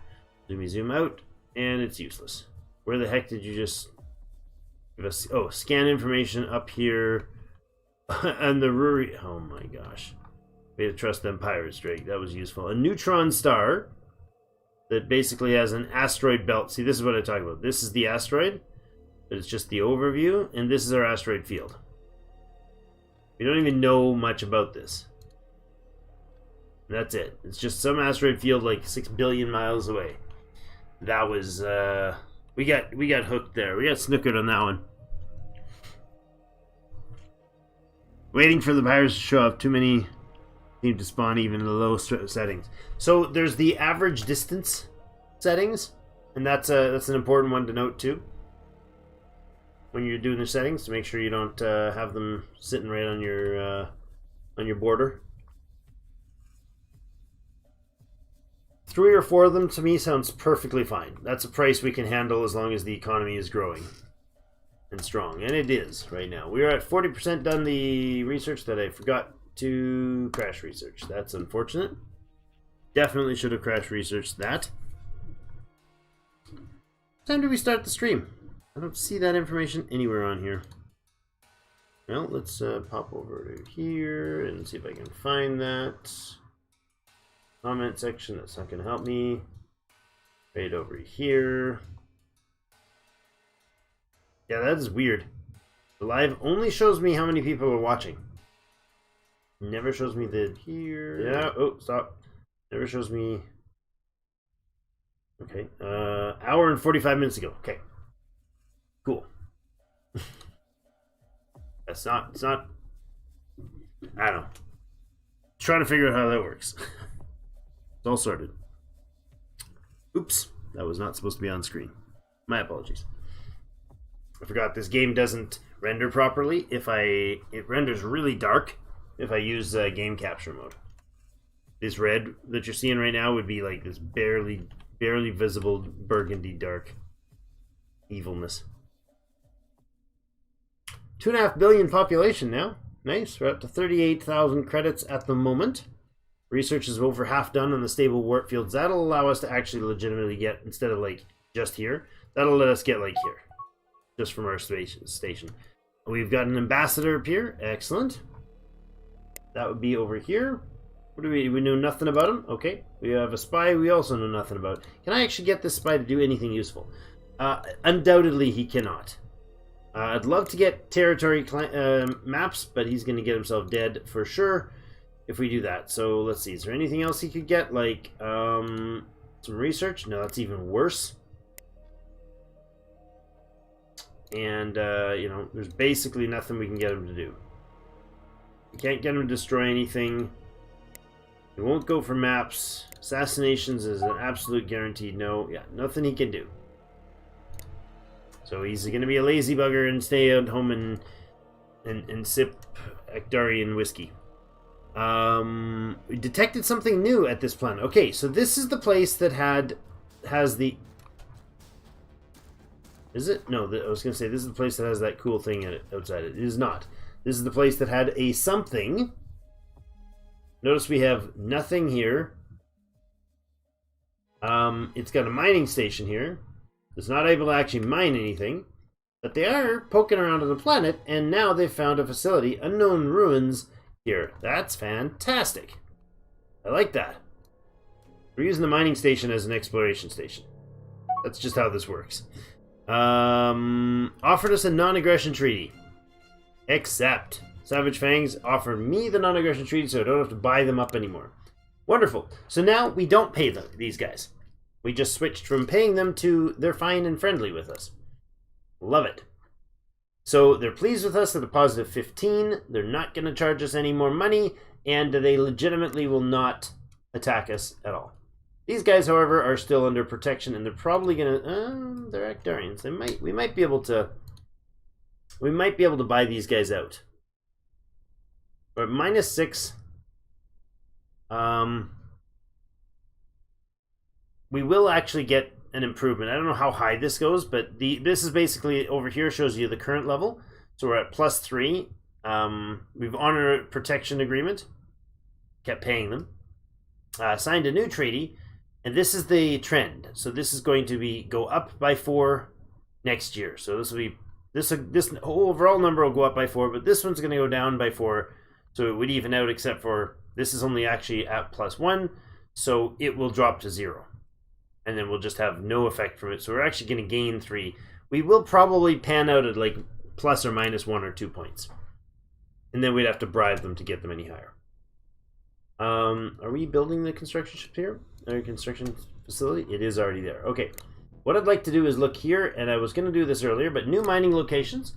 Zoom out, and it's useless. Where the heck did you just give us? Oh, scan information up here. And the Ruri. Oh my gosh. We had to trust them pirates, Drake. That was useful. A neutron star that basically has an asteroid belt. See, this is what I talk about. This is the asteroid, but it's just the overview, and this is our asteroid field. We don't even know much about this. And that's it. It's just some asteroid field like 6 billion miles away. That was we got hooked there. We got snookered on that one. Waiting for the pirates to show up. Too many seem to spawn even in the low settings. So there's the average distance settings, and that's an important one to note too. When you're doing the settings, to make sure you don't have them sitting right on your border. 3 or 4 of them to me sounds perfectly fine. That's a price we can handle as long as the economy is growing and strong, and it is right now. We are at 40% done the research that I forgot to crash research. That's unfortunate. Definitely should have crash researched that. What time do we start the stream? I don't see that information anywhere on here. Well, let's pop over to here and see if I can find that. Comment section, that's not going to help me. Right over here. Yeah, that is weird. The live only shows me how many people are watching. Never shows me the here. Yeah, oh, stop. Never shows me. Okay, hour and 45 minutes ago. Okay. Cool. It's not, I don't know. Trying to figure out how that works. It's all sorted. Oops, that was not supposed to be on screen. My apologies. I forgot this game doesn't render properly. It renders really dark if I use game capture mode. This red that you're seeing right now would be like this barely visible burgundy dark evilness. 2.5 billion population now. Nice. We're up to 38,000 credits at the moment. Research is over half done on the stable warp fields. That'll allow us to actually legitimately get, instead of like just here, that'll let us get like here. Just from our station. We've got an ambassador up here. Excellent. That would be over here. What do we know nothing about him? Okay. We have a spy we also know nothing about. Can I actually get this spy to do anything useful? Undoubtedly he cannot. I'd love to get territory maps, but he's going to get himself dead for sure if we do that. So let's see. Is there anything else he could get? Like some research? No, that's even worse. And, you know, there's basically nothing we can get him to do. We can't get him to destroy anything. He won't go for maps. Assassinations is an absolute guaranteed no. Yeah, nothing he can do. So he's going to be a lazy bugger and stay at home and sip Ectarian whiskey. We detected something new at this planet. Okay, so this is the place that has the... Is it? No, I was going to say this is the place that has that cool thing in it, outside it. It is not. This is the place that had a something. Notice we have nothing here. It's got a mining station here. It's not able to actually mine anything. But they are poking around on the planet, and now they've found a facility, unknown ruins, here. That's fantastic. I like that. We're using the mining station as an exploration station. That's just how this works. Offered us a non-aggression treaty. Accept. Savage Fangs offered me the non-aggression treaty so I don't have to buy them up anymore. Wonderful. So now we don't pay these guys. We just switched from paying them to they're fine and friendly with us. Love it. So they're pleased with us at a positive 15. They're not going to charge us any more money, and they legitimately will not attack us at all. These guys, however, are still under protection, and they're probably going to... they're Actarians. We might be able to... We might be able to buy these guys out. But -6... we will actually get an improvement. I don't know how high this goes, but this is basically over here shows you the current level. So we're at +3. We've honored a protection agreement. Kept paying them. Signed a new treaty, and this is the trend. So this is going to go up by 4 next year. So this will be this whole overall number will go up by 4, but this one's going to go down by 4. So it would even out, except for this is only actually at +1, so it will drop to 0. And then we'll just have no effect from it. So we're actually going to gain 3. We will probably pan out at like plus or minus 1 or 2 points. And then we'd have to bribe them to get them any higher. Are we building the construction ship here? Our construction facility? It is already there. Okay. What I'd like to do is look here, and I was going to do this earlier, but new mining locations.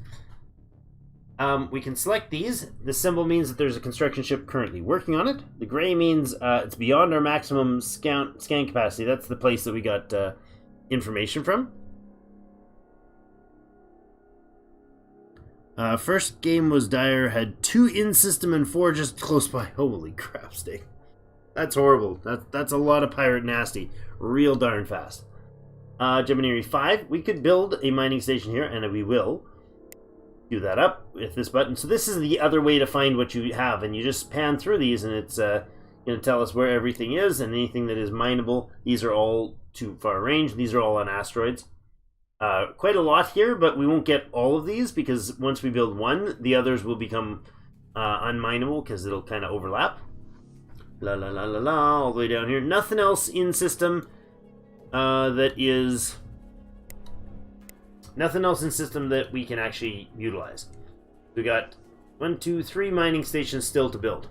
We can select these. The symbol means that there's a construction ship currently working on it. The gray means it's beyond our maximum scan capacity. That's the place that we got information from. First game was dire, had 2 in-system and 4 just close by. Holy crap, Steak. That's horrible. That's a lot of pirate nasty. Real darn fast. Gemini 5, we could build a mining station here, and we will. Do that up with this button. So this is the other way to find what you have, and you just pan through these, and it's going to tell us where everything is, and anything that is mineable. These are all too far range. These are all on asteroids. Quite a lot here, but we won't get all of these because once we build one, the others will become unmineable because it'll kind of overlap. La la la la la, all the way down here. Nothing else in system Nothing else in system that we can actually utilize. We got 1, 2, 3 mining stations still to build.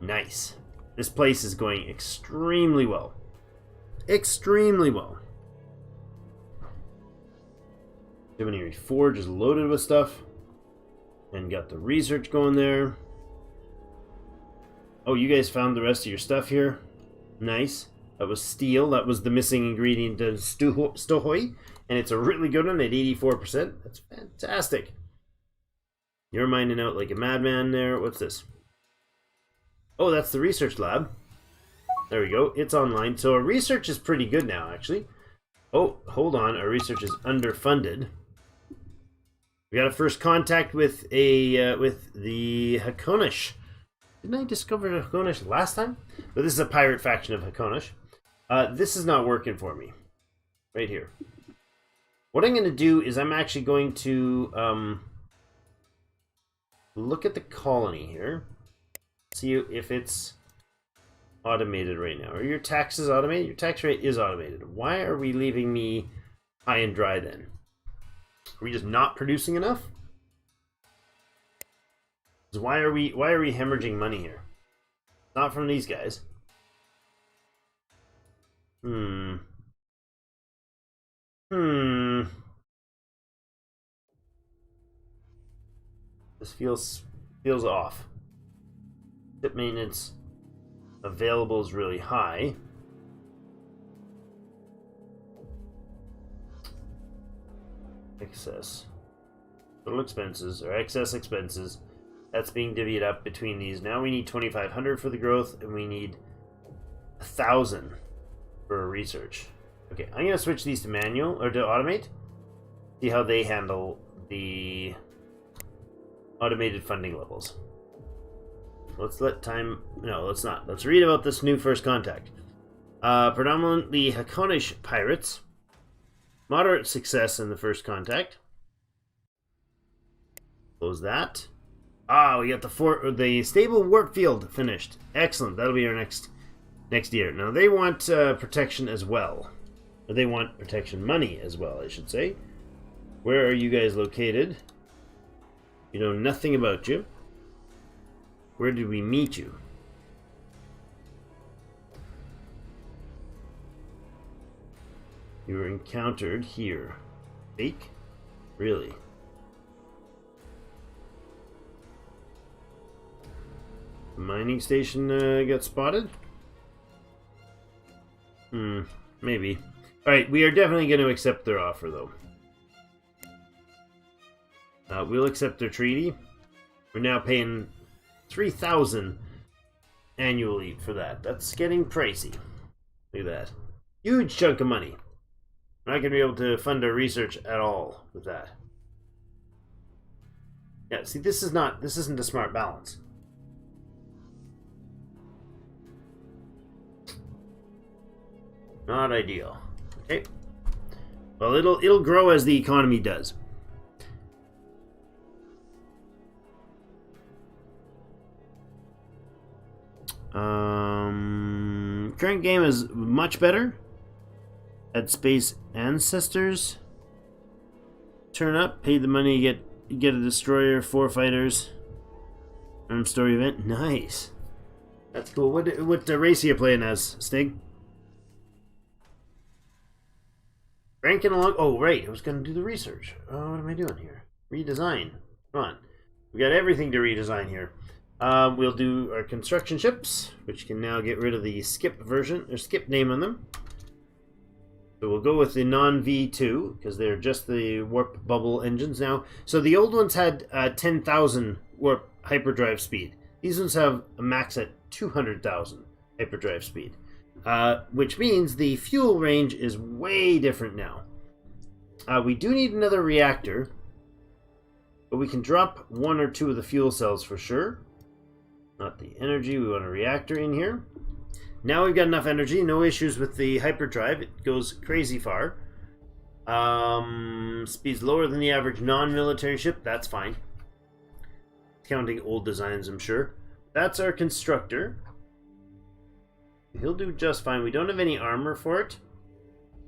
Nice. This place is going extremely well. Extremely well. Gemini 4 just loaded with stuff. And got the research going there. Oh, you guys found the rest of your stuff here. Nice. That was steel. That was the missing ingredient to Stohoy. And it's a really good one at 84%. That's fantastic. You're mining out like a madman there. What's this? Oh, that's the research lab. There we go. It's online. So our research is pretty good now, actually. Oh, hold on. Our research is underfunded. We got a first contact with the Hakonish. Didn't I discover Hakonish last time? But this is a pirate faction of Hakonish. This is not working for me. Right here. What I'm going to do is I'm actually going to look at the colony here. See if it's automated right now. Are your taxes automated? Your tax rate is automated. Why are we leaving me high and dry then? Are we just not producing enough? Why are we hemorrhaging money here? Not from these guys. This feels off. Ship maintenance available is really high. Excess. Total expenses or excess expenses. That's being divvied up between these. Now we need 2,500 for the growth, and we need 1,000 for research. Okay, I'm gonna switch these to manual or to automate. See how they handle the automated funding levels. Let's let time. No, let's not. Let's read about this new first contact. Predominantly Hakonish pirates. Moderate success in the first contact. Close that. Ah, we got the stable warp field finished. Excellent. That'll be our next year. Now they want protection as well. Or they want protection money as well, I should say. Where are you guys located? You know nothing about you. Where did we meet you? You were encountered here. Fake? Really? The mining station got spotted? Maybe. Alright, we are definitely going to accept their offer, though. We'll accept their treaty. We're now paying 3,000 annually for that. That's getting pricey. Look at that. Huge chunk of money. We're not going to be able to fund our research at all with that. Yeah, see, this isn't a smart balance. Not ideal. Okay. Well, it'll grow as the economy does. Current game is much better. Had Space Ancestors turn up, paid the money to get a destroyer, 4 fighters. Armed story event, nice. That's cool. What race are you playing as, Stig? Ranking along. Oh, right. I was going to do the research. Oh, what am I doing here? Redesign. Come on. We got everything to redesign here. We'll do our construction ships, which can now get rid of the skip version, or skip name on them. So we'll go with the non-V2, because they're just the warp bubble engines now. So the old ones had 10,000 warp hyperdrive speed. These ones have a max at 200,000 hyperdrive speed. Which means the fuel range is way different now. We do need another reactor, but we can drop 1 or 2 of the fuel cells for sure. Not the energy, we want a reactor in here. Now we've got enough energy, no issues with the hyperdrive, it goes crazy far. Speed's lower than the average non-military ship, that's fine. Counting old designs, I'm sure. That's our constructor. He'll do just fine. We don't have any armor for it,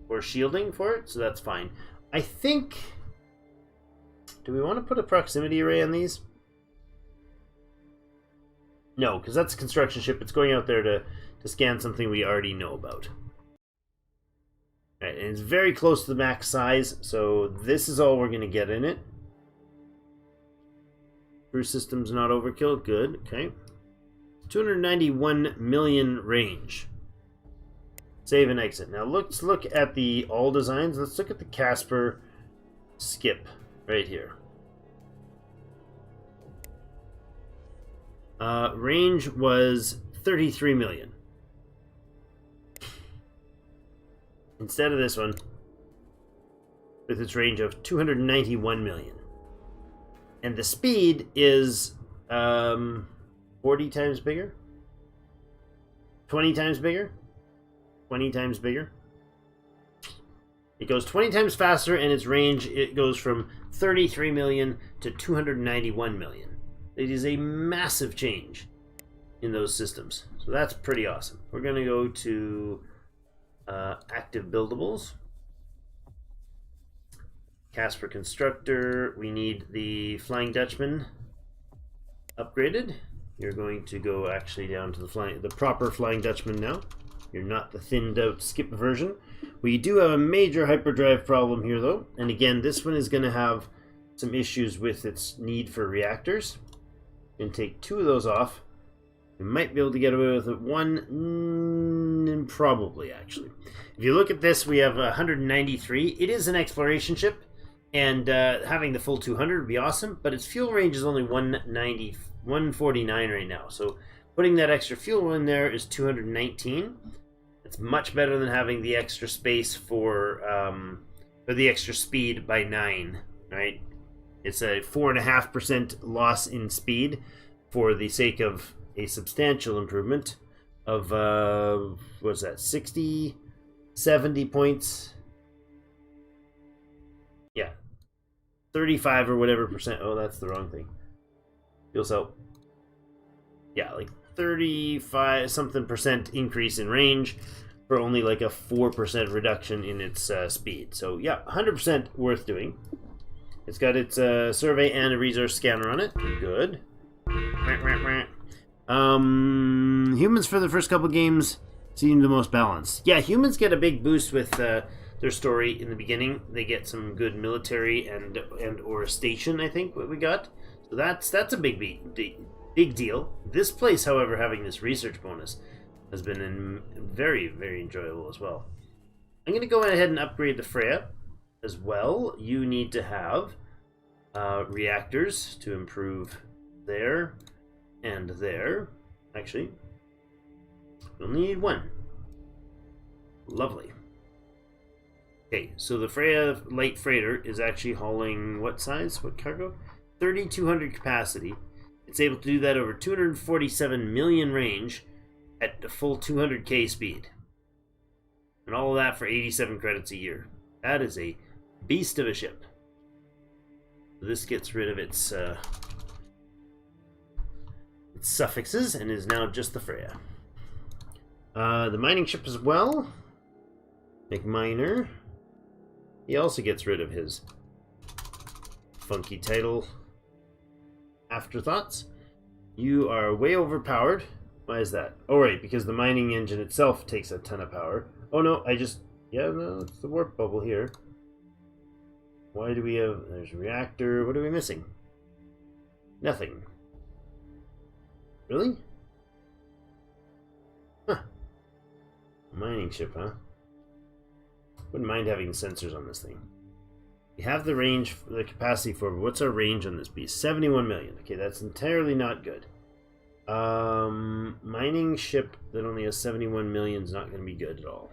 or shielding for it, so that's fine. I think... Do we want to put a proximity array on these? No, because that's a construction ship. It's going out there to scan something we already know about. Right, and it's very close to the max size, so this is all we're going to get in it. Crew system's not overkill. Good, okay. 291 million range. Save and exit. Now let's look at the all designs. Let's look at the Casper skip right here. Range was 33 million. Instead of this one, with its range of 291 million. And the speed is 40 times bigger? 20 times bigger? 20 times bigger? It goes 20 times faster, and its range, it goes from 33 million to 291 million. It is a massive change in those systems. So that's pretty awesome. We're going to go to active buildables. Casper Constructor. We need the Flying Dutchman upgraded. You're going to go actually down to the proper Flying Dutchman now. You're not the thinned out skip version. We do have a major hyperdrive problem here though. And again, this one is going to have some issues with its need for reactors. And take 2 of those off. We might be able to get away with it. 1, probably actually. If you look at this, we have 193. It is an exploration ship, and having the full 200 would be awesome. But its fuel range is only 149 right now. So putting that extra fuel in there is 219. It's much better than having the extra space for the extra speed by 9, right? It's a 4.5% loss in speed for the sake of a substantial improvement of, what's that, 60, 70 points? Yeah. 35 or whatever percent. Oh, that's the wrong thing. Fuel cell. Yeah, like 35 something percent increase in range for only like a 4% reduction in its speed. So yeah, 100% worth doing. It's got its survey and a resource scanner on it. Good. Humans for the first couple games seem the most balanced. Yeah, humans get a big boost with their story in the beginning. They get some good military and or a station, I think, what we got. So that's a big deal. This place, however, having this research bonus has been very, very enjoyable as well. I'm going to go ahead and upgrade the Freya as well. You need to have reactors to improve there and there. Actually, we'll need one. Lovely. Okay, so the Freya light freighter is actually hauling what size? What cargo? 3,200 capacity. It's able to do that over 247 million range at the full 200k speed. And all of that for 87 credits a year. That is a beast of a ship. This gets rid of its suffixes and is now just the Freya. The mining ship as well. McMiner. He also gets rid of his funky title afterthoughts. You are way overpowered. Why is that? Oh, right, because the mining engine itself takes a ton of power. Oh, no, no, it's the warp bubble here. Why do we have... There's a reactor. What are we missing? Nothing. Really? Huh. Mining ship, huh? Wouldn't mind having sensors on this thing. We have the range, the capacity for... What's our range on this beast? 71 million. Okay, that's entirely not good. Mining ship that only has 71 million is not going to be good at all.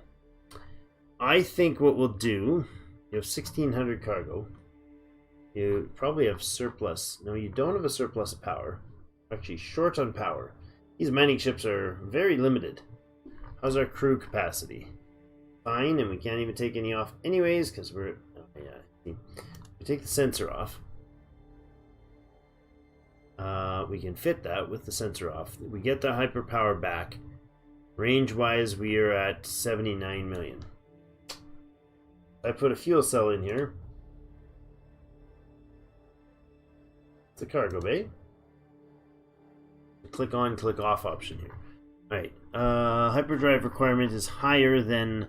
I think what we'll do... You have 1,600 cargo. You probably have surplus. No, you don't have a surplus of power. Actually, short on power. These mining ships are very limited. How's our crew capacity? Fine, and we can't even take any off anyways, because we're... Oh, yeah. We take the sensor off. We can fit that with the sensor off. We get the hyperpower back. Range-wise, we are at 79 million. I put a fuel cell in here. It's a cargo bay. Click on, click off option here. Alright, hyperdrive requirement is higher than...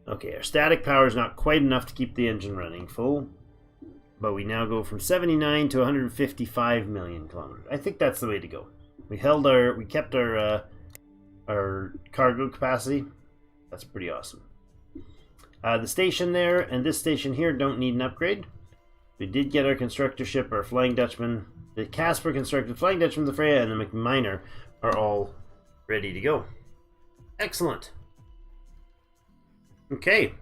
Okay, our static power is not quite enough to keep the engine running full. But we now go from 79 to 155 million kilometers. I think that's the way to go. We kept our cargo capacity. That's pretty awesome. The station there and this station here don't need an upgrade. We did get our constructor ship, our Flying Dutchman, the Casper constructed Flying Dutchman, the Freya, and the McMiner are all ready to go. Excellent. Okay.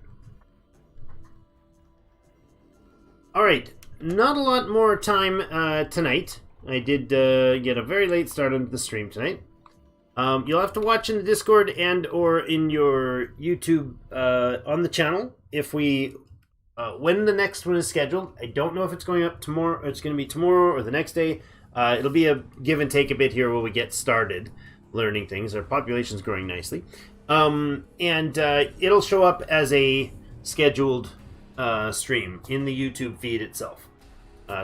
Alright, not a lot more time tonight. I did get a very late start on the stream tonight. You'll have to watch in the Discord and or in your YouTube on the channel if we when the next one is scheduled. I don't know if it's going up tomorrow. It's going to be tomorrow or the next day. It'll be a give and take a bit here while we get started learning things. Our population's growing nicely, and it'll show up as a scheduled stream in the YouTube feed itself.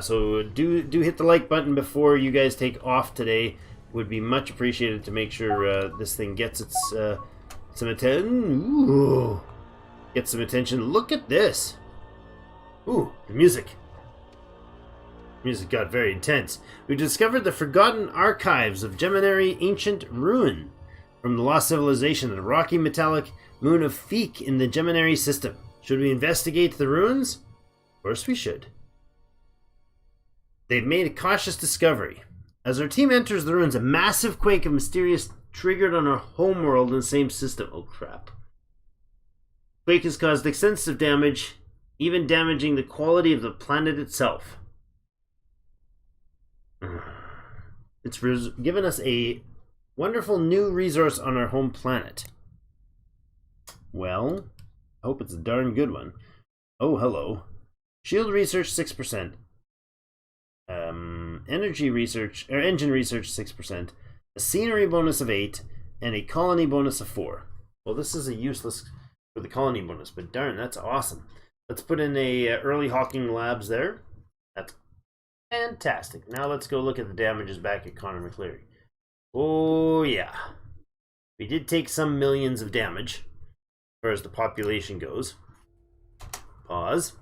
So do hit the like button before you guys take off today. Would be much appreciated to make sure this thing gets its some attention. Ooh, get some attention. Look at this. Ooh, the music. Music got very intense. We discovered the forgotten archives of Gemini ancient ruin from the lost civilization, the rocky metallic moon of Feek in the Gemini system. Should we investigate the ruins? Of course we should. They've made a cautious discovery. As our team enters the ruins, a massive quake of mysterious triggered on our homeworld in the same system. Oh crap. Quake has caused extensive damage, even damaging the quality of the planet itself. It's given us a wonderful new resource on our home planet. Well, I hope it's a darn good one. Oh, hello. Shield research 6%. energy research, or engine research 6%, a scenery bonus of 8, and a colony bonus of 4. Well, this is a useless for the colony bonus, but darn, that's awesome. Let's put in a early Hawking Labs there. That's fantastic. Now let's go look at the damages back at Connor McCleary. Oh yeah, we did take some millions of damage as far as the population goes. Pause.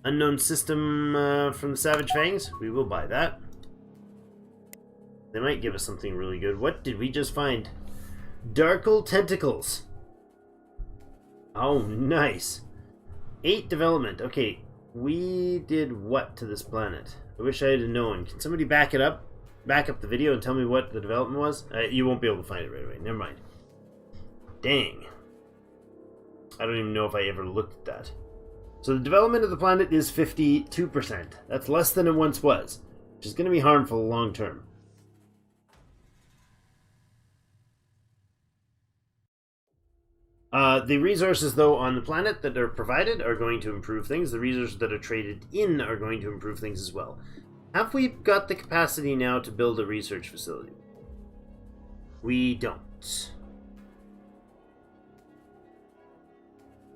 Unknown system from the Savage Fangs. We will buy that. They might give us something really good. What did we just find? Darkle Tentacles. Oh, nice. 8 development. Okay, we did what to this planet? I wish I had known. Can somebody back it up? Back up the video and tell me what the development was? You won't be able to find it right away. Never mind. Dang. I don't even know if I ever looked at that. So the development of the planet is 52%. That's less than it once was, which is going to be harmful long term. The resources, though, on the planet that are provided are going to improve things. The resources that are traded in are going to improve things as well. Have we got the capacity now to build a research facility? We don't.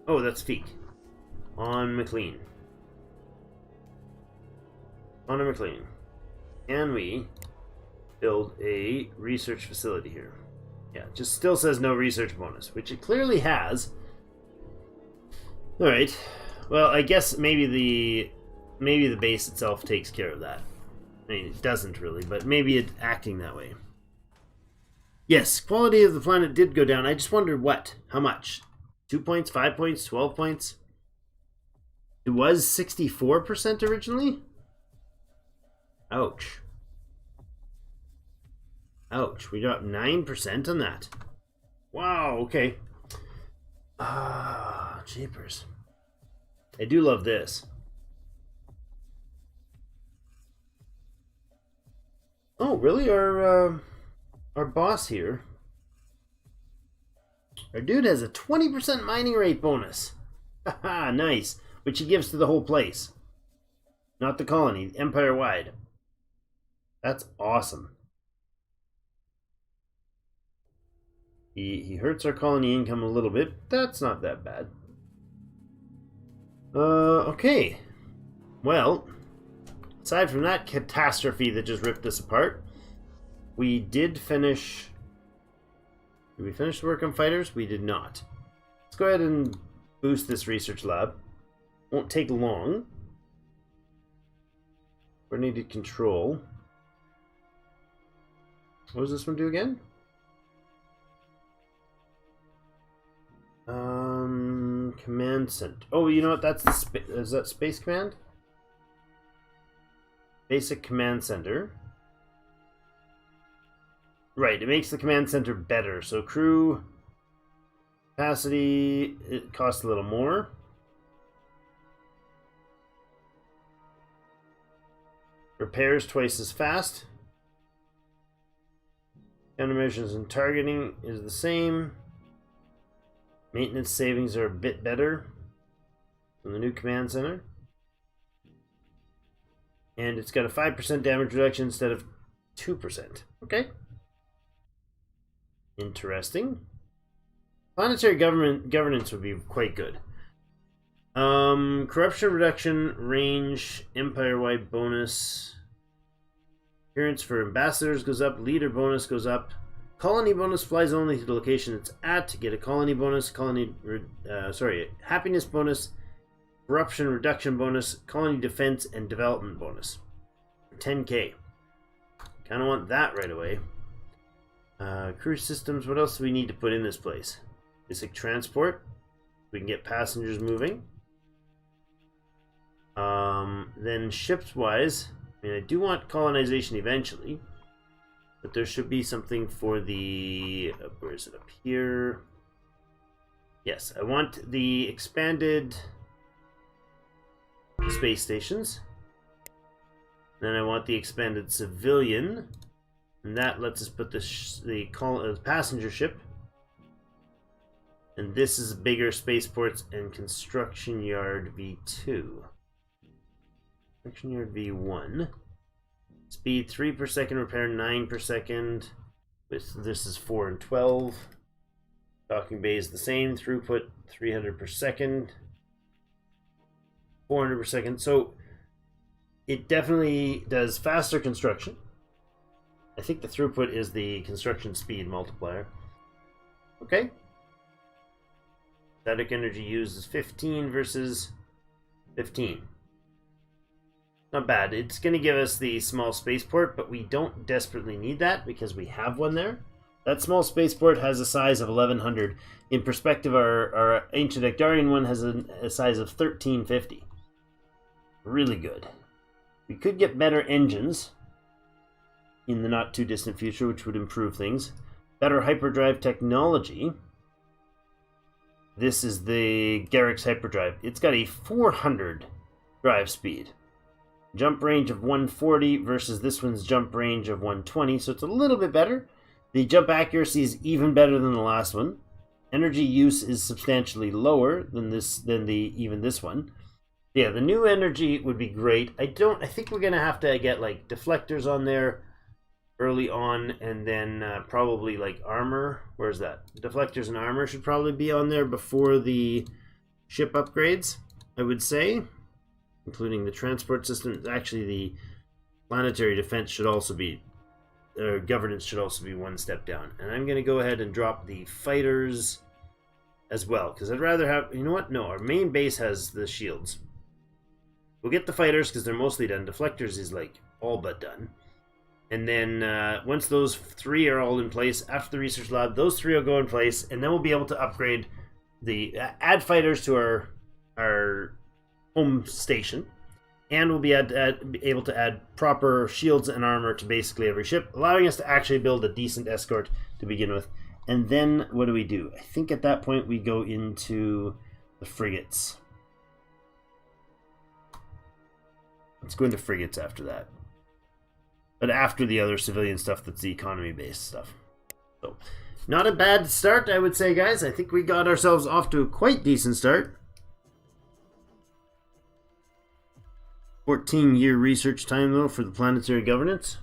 Oh, that's Feek. On McLean. Connor McLean. Can we build a research facility here? Yeah, it just still says no research bonus, which it clearly has. Alright. Well, I guess maybe the base itself takes care of that. I mean, it doesn't really, but maybe it's acting that way. Yes, quality of the planet did go down. I just wondered what? How much? 2 points, 5 points, 12 points? It was 64% originally? Ouch. Ouch, we got 9% on that. Wow, okay. Ah, jeepers. I do love this. Oh, really? Our boss here. Our dude has a 20% mining rate bonus. Haha, nice. Which he gives to the whole place. Not the colony, empire-wide. That's awesome. He hurts our colony income a little bit. That's not that bad. Okay. Well, aside from that catastrophe that just ripped us apart, we did finish... Did we finish the work on fighters? We did not. Let's go ahead and boost this research lab. Won't take long. Coordinated control. What does this one do again? Command center. Oh, you know what? That's the is that Space Command? Basic command center. Right, it makes the command center better. So crew capacity, it costs a little more. Repairs twice as fast. Countermeasures and targeting is the same. Maintenance savings are a bit better than the new command center. And it's got a 5% damage reduction instead of 2%. Okay. Interesting. Planetary governance would be quite good. Corruption reduction, range, empire-wide bonus. Appearance for ambassadors goes up, leader bonus goes up. Colony bonus flies only to the location it's at to get a colony bonus. Happiness bonus, corruption reduction bonus, colony defense, and development bonus. 10k. Kind of want that right away. Crew systems, what else do we need to put in this place? Basic transport. We can get passengers moving. Then ships-wise, I mean, I do want colonization eventually. But there should be something for the... where is it? Up here. Yes, I want the expanded space stations. Then I want the expanded civilian. And that lets us put the passenger ship. And this is bigger spaceports and construction yard V2. Construction yard V1. Speed 3 per second, repair 9 per second. This is 4 and 12. Docking bay is the same. Throughput 300 per second. 400 per second. So it definitely does faster construction. I think the throughput is the construction speed multiplier. Okay. Static energy used is 15 versus 15. Not bad. It's going to give us the small spaceport, but we don't desperately need that because we have one there. That small spaceport has a size of 1100. In perspective, our Ancient Ectarian one has a size of 1350. Really good. We could get better engines in the not too distant future, which would improve things. Better hyperdrive technology. This is the Garrick's hyperdrive. It's got a 400 drive speed. Jump range of 140 versus this one's jump range of 120, so it's a little bit better. The jump accuracy is even better than the last one. Energy use is substantially lower than even this one. Yeah, the new energy would be great. I think we're gonna have to get like deflectors on there early on, and then probably like armor. Where's that? Deflectors and armor should probably be on there before the ship upgrades, I would say, including the transport system. Actually, the planetary defense should also be, or governance should also be one step down. And I'm going to go ahead and drop the fighters as well, because I'd rather have, you know what? No, our main base has the shields. We'll get the fighters because they're mostly done. Deflectors is like all but done. And then once those 3 are all in place, after the research lab, those 3 will go in place, and then we'll be able to upgrade add fighters to our home station, and we'll be able to add proper shields and armor to basically every ship, allowing us to actually build a decent escort to begin with. And then what do? I think at that point we go into the frigates. Let's go into frigates after that. But after the other civilian stuff, that's the economy-based stuff. So, not a bad start, I would say, guys. I think we got ourselves off to a quite decent start. 14-year research time, though, for the planetary governance.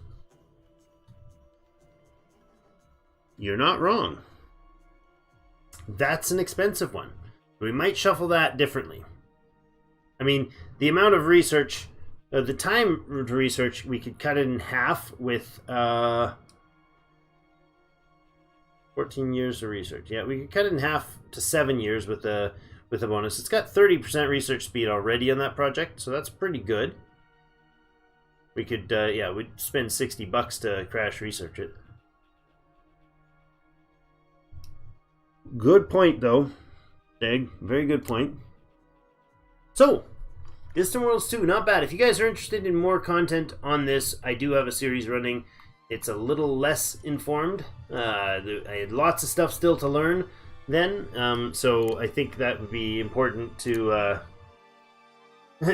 You're not wrong. That's an expensive one. We might shuffle that differently. I mean, the amount of research... the time to research, we could cut it in half with 14 years of research. Yeah, we could cut it in half to 7 years with a bonus. It's got 30% research speed already on that project, so that's pretty good. We could, yeah, we'd spend $60 to crash research it. Good point, though, Dag. Very good point. So, Distant Worlds 2, not bad. If you guys are interested in more content on this, I do have a series running. It's a little less informed. I had lots of stuff still to learn then, so I think that would be important to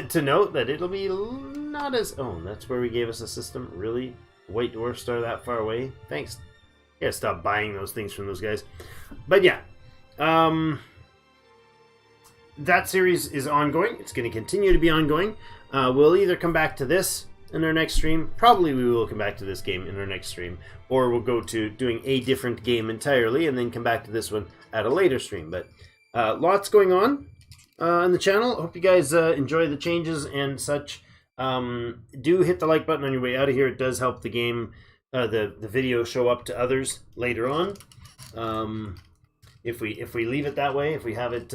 to note that it'll be not as... Oh, that's where we gave us a system? Really? White Dwarf Star that far away? Thanks. You gotta stop buying those things from those guys. But yeah, that series is ongoing. It's going to continue to be ongoing. We'll either come back to this in our next stream. Probably we will come back to this game in our next stream. Or we'll go to doing a different game entirely and then come back to this one at a later stream. But lots going on the channel. Hope you guys enjoy the changes and such. Do hit the like button on your way out of here. It does help the game, the video show up to others later on. If we leave it that way, if we have it...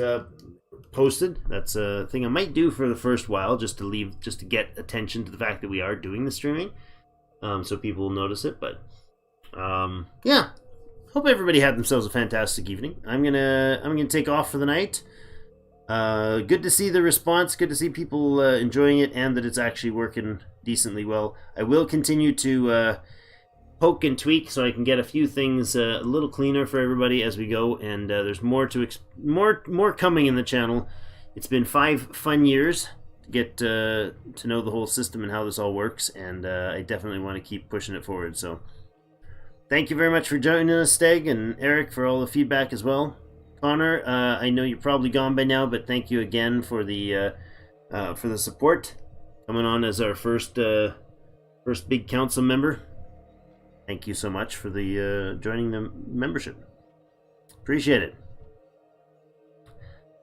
posted, that's a thing I might do for the first while, just to get attention to the fact that we are doing the streaming, so people will notice it. But yeah, hope everybody had themselves a fantastic evening. I'm gonna take off for the night. Good to see the response, good to see people enjoying it, and that it's actually working decently well. I will continue to poke and tweak so I can get a few things a little cleaner for everybody as we go, and there's more coming in the channel. It's been 5 fun years to get to know the whole system and how this all works, and I definitely want to keep pushing it forward. So thank you very much for joining us, Steg, and Eric, for all the feedback as well. Connor, I know you're probably gone by now, but thank you again for the support. coming on as our first big council member. Thank you so much for the joining the membership. Appreciate it.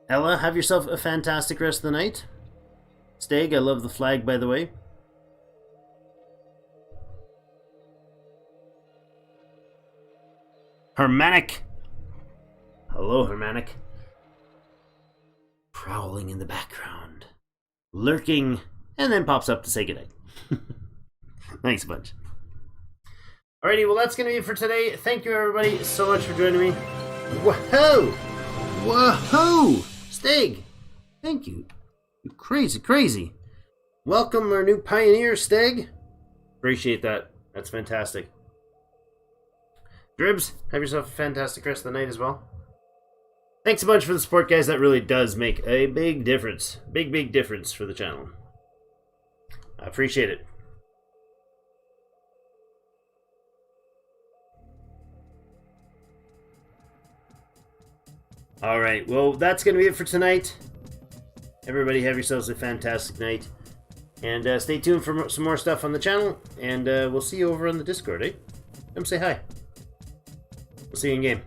Ella, have yourself a fantastic rest of the night. Steg, I love the flag, by the way. Hermanic. Hello, Hermanic. Prowling in the background. Lurking, and then pops up to say goodnight. Thanks a bunch. Alrighty, well that's going to be it for today. Thank you everybody so much for joining me. Whoa! Whoa! Steg! Thank you. You crazy. Welcome our new pioneer, Steg. Appreciate that. That's fantastic. Dribs, have yourself a fantastic rest of the night as well. Thanks a bunch for the support, guys. That really does make a big difference. Big difference for the channel. I appreciate it. Alright, well, that's going to be it for tonight. Everybody have yourselves a fantastic night. And stay tuned for some more stuff on the channel. And we'll see you over on the Discord, eh? Come say hi. We'll see you in game.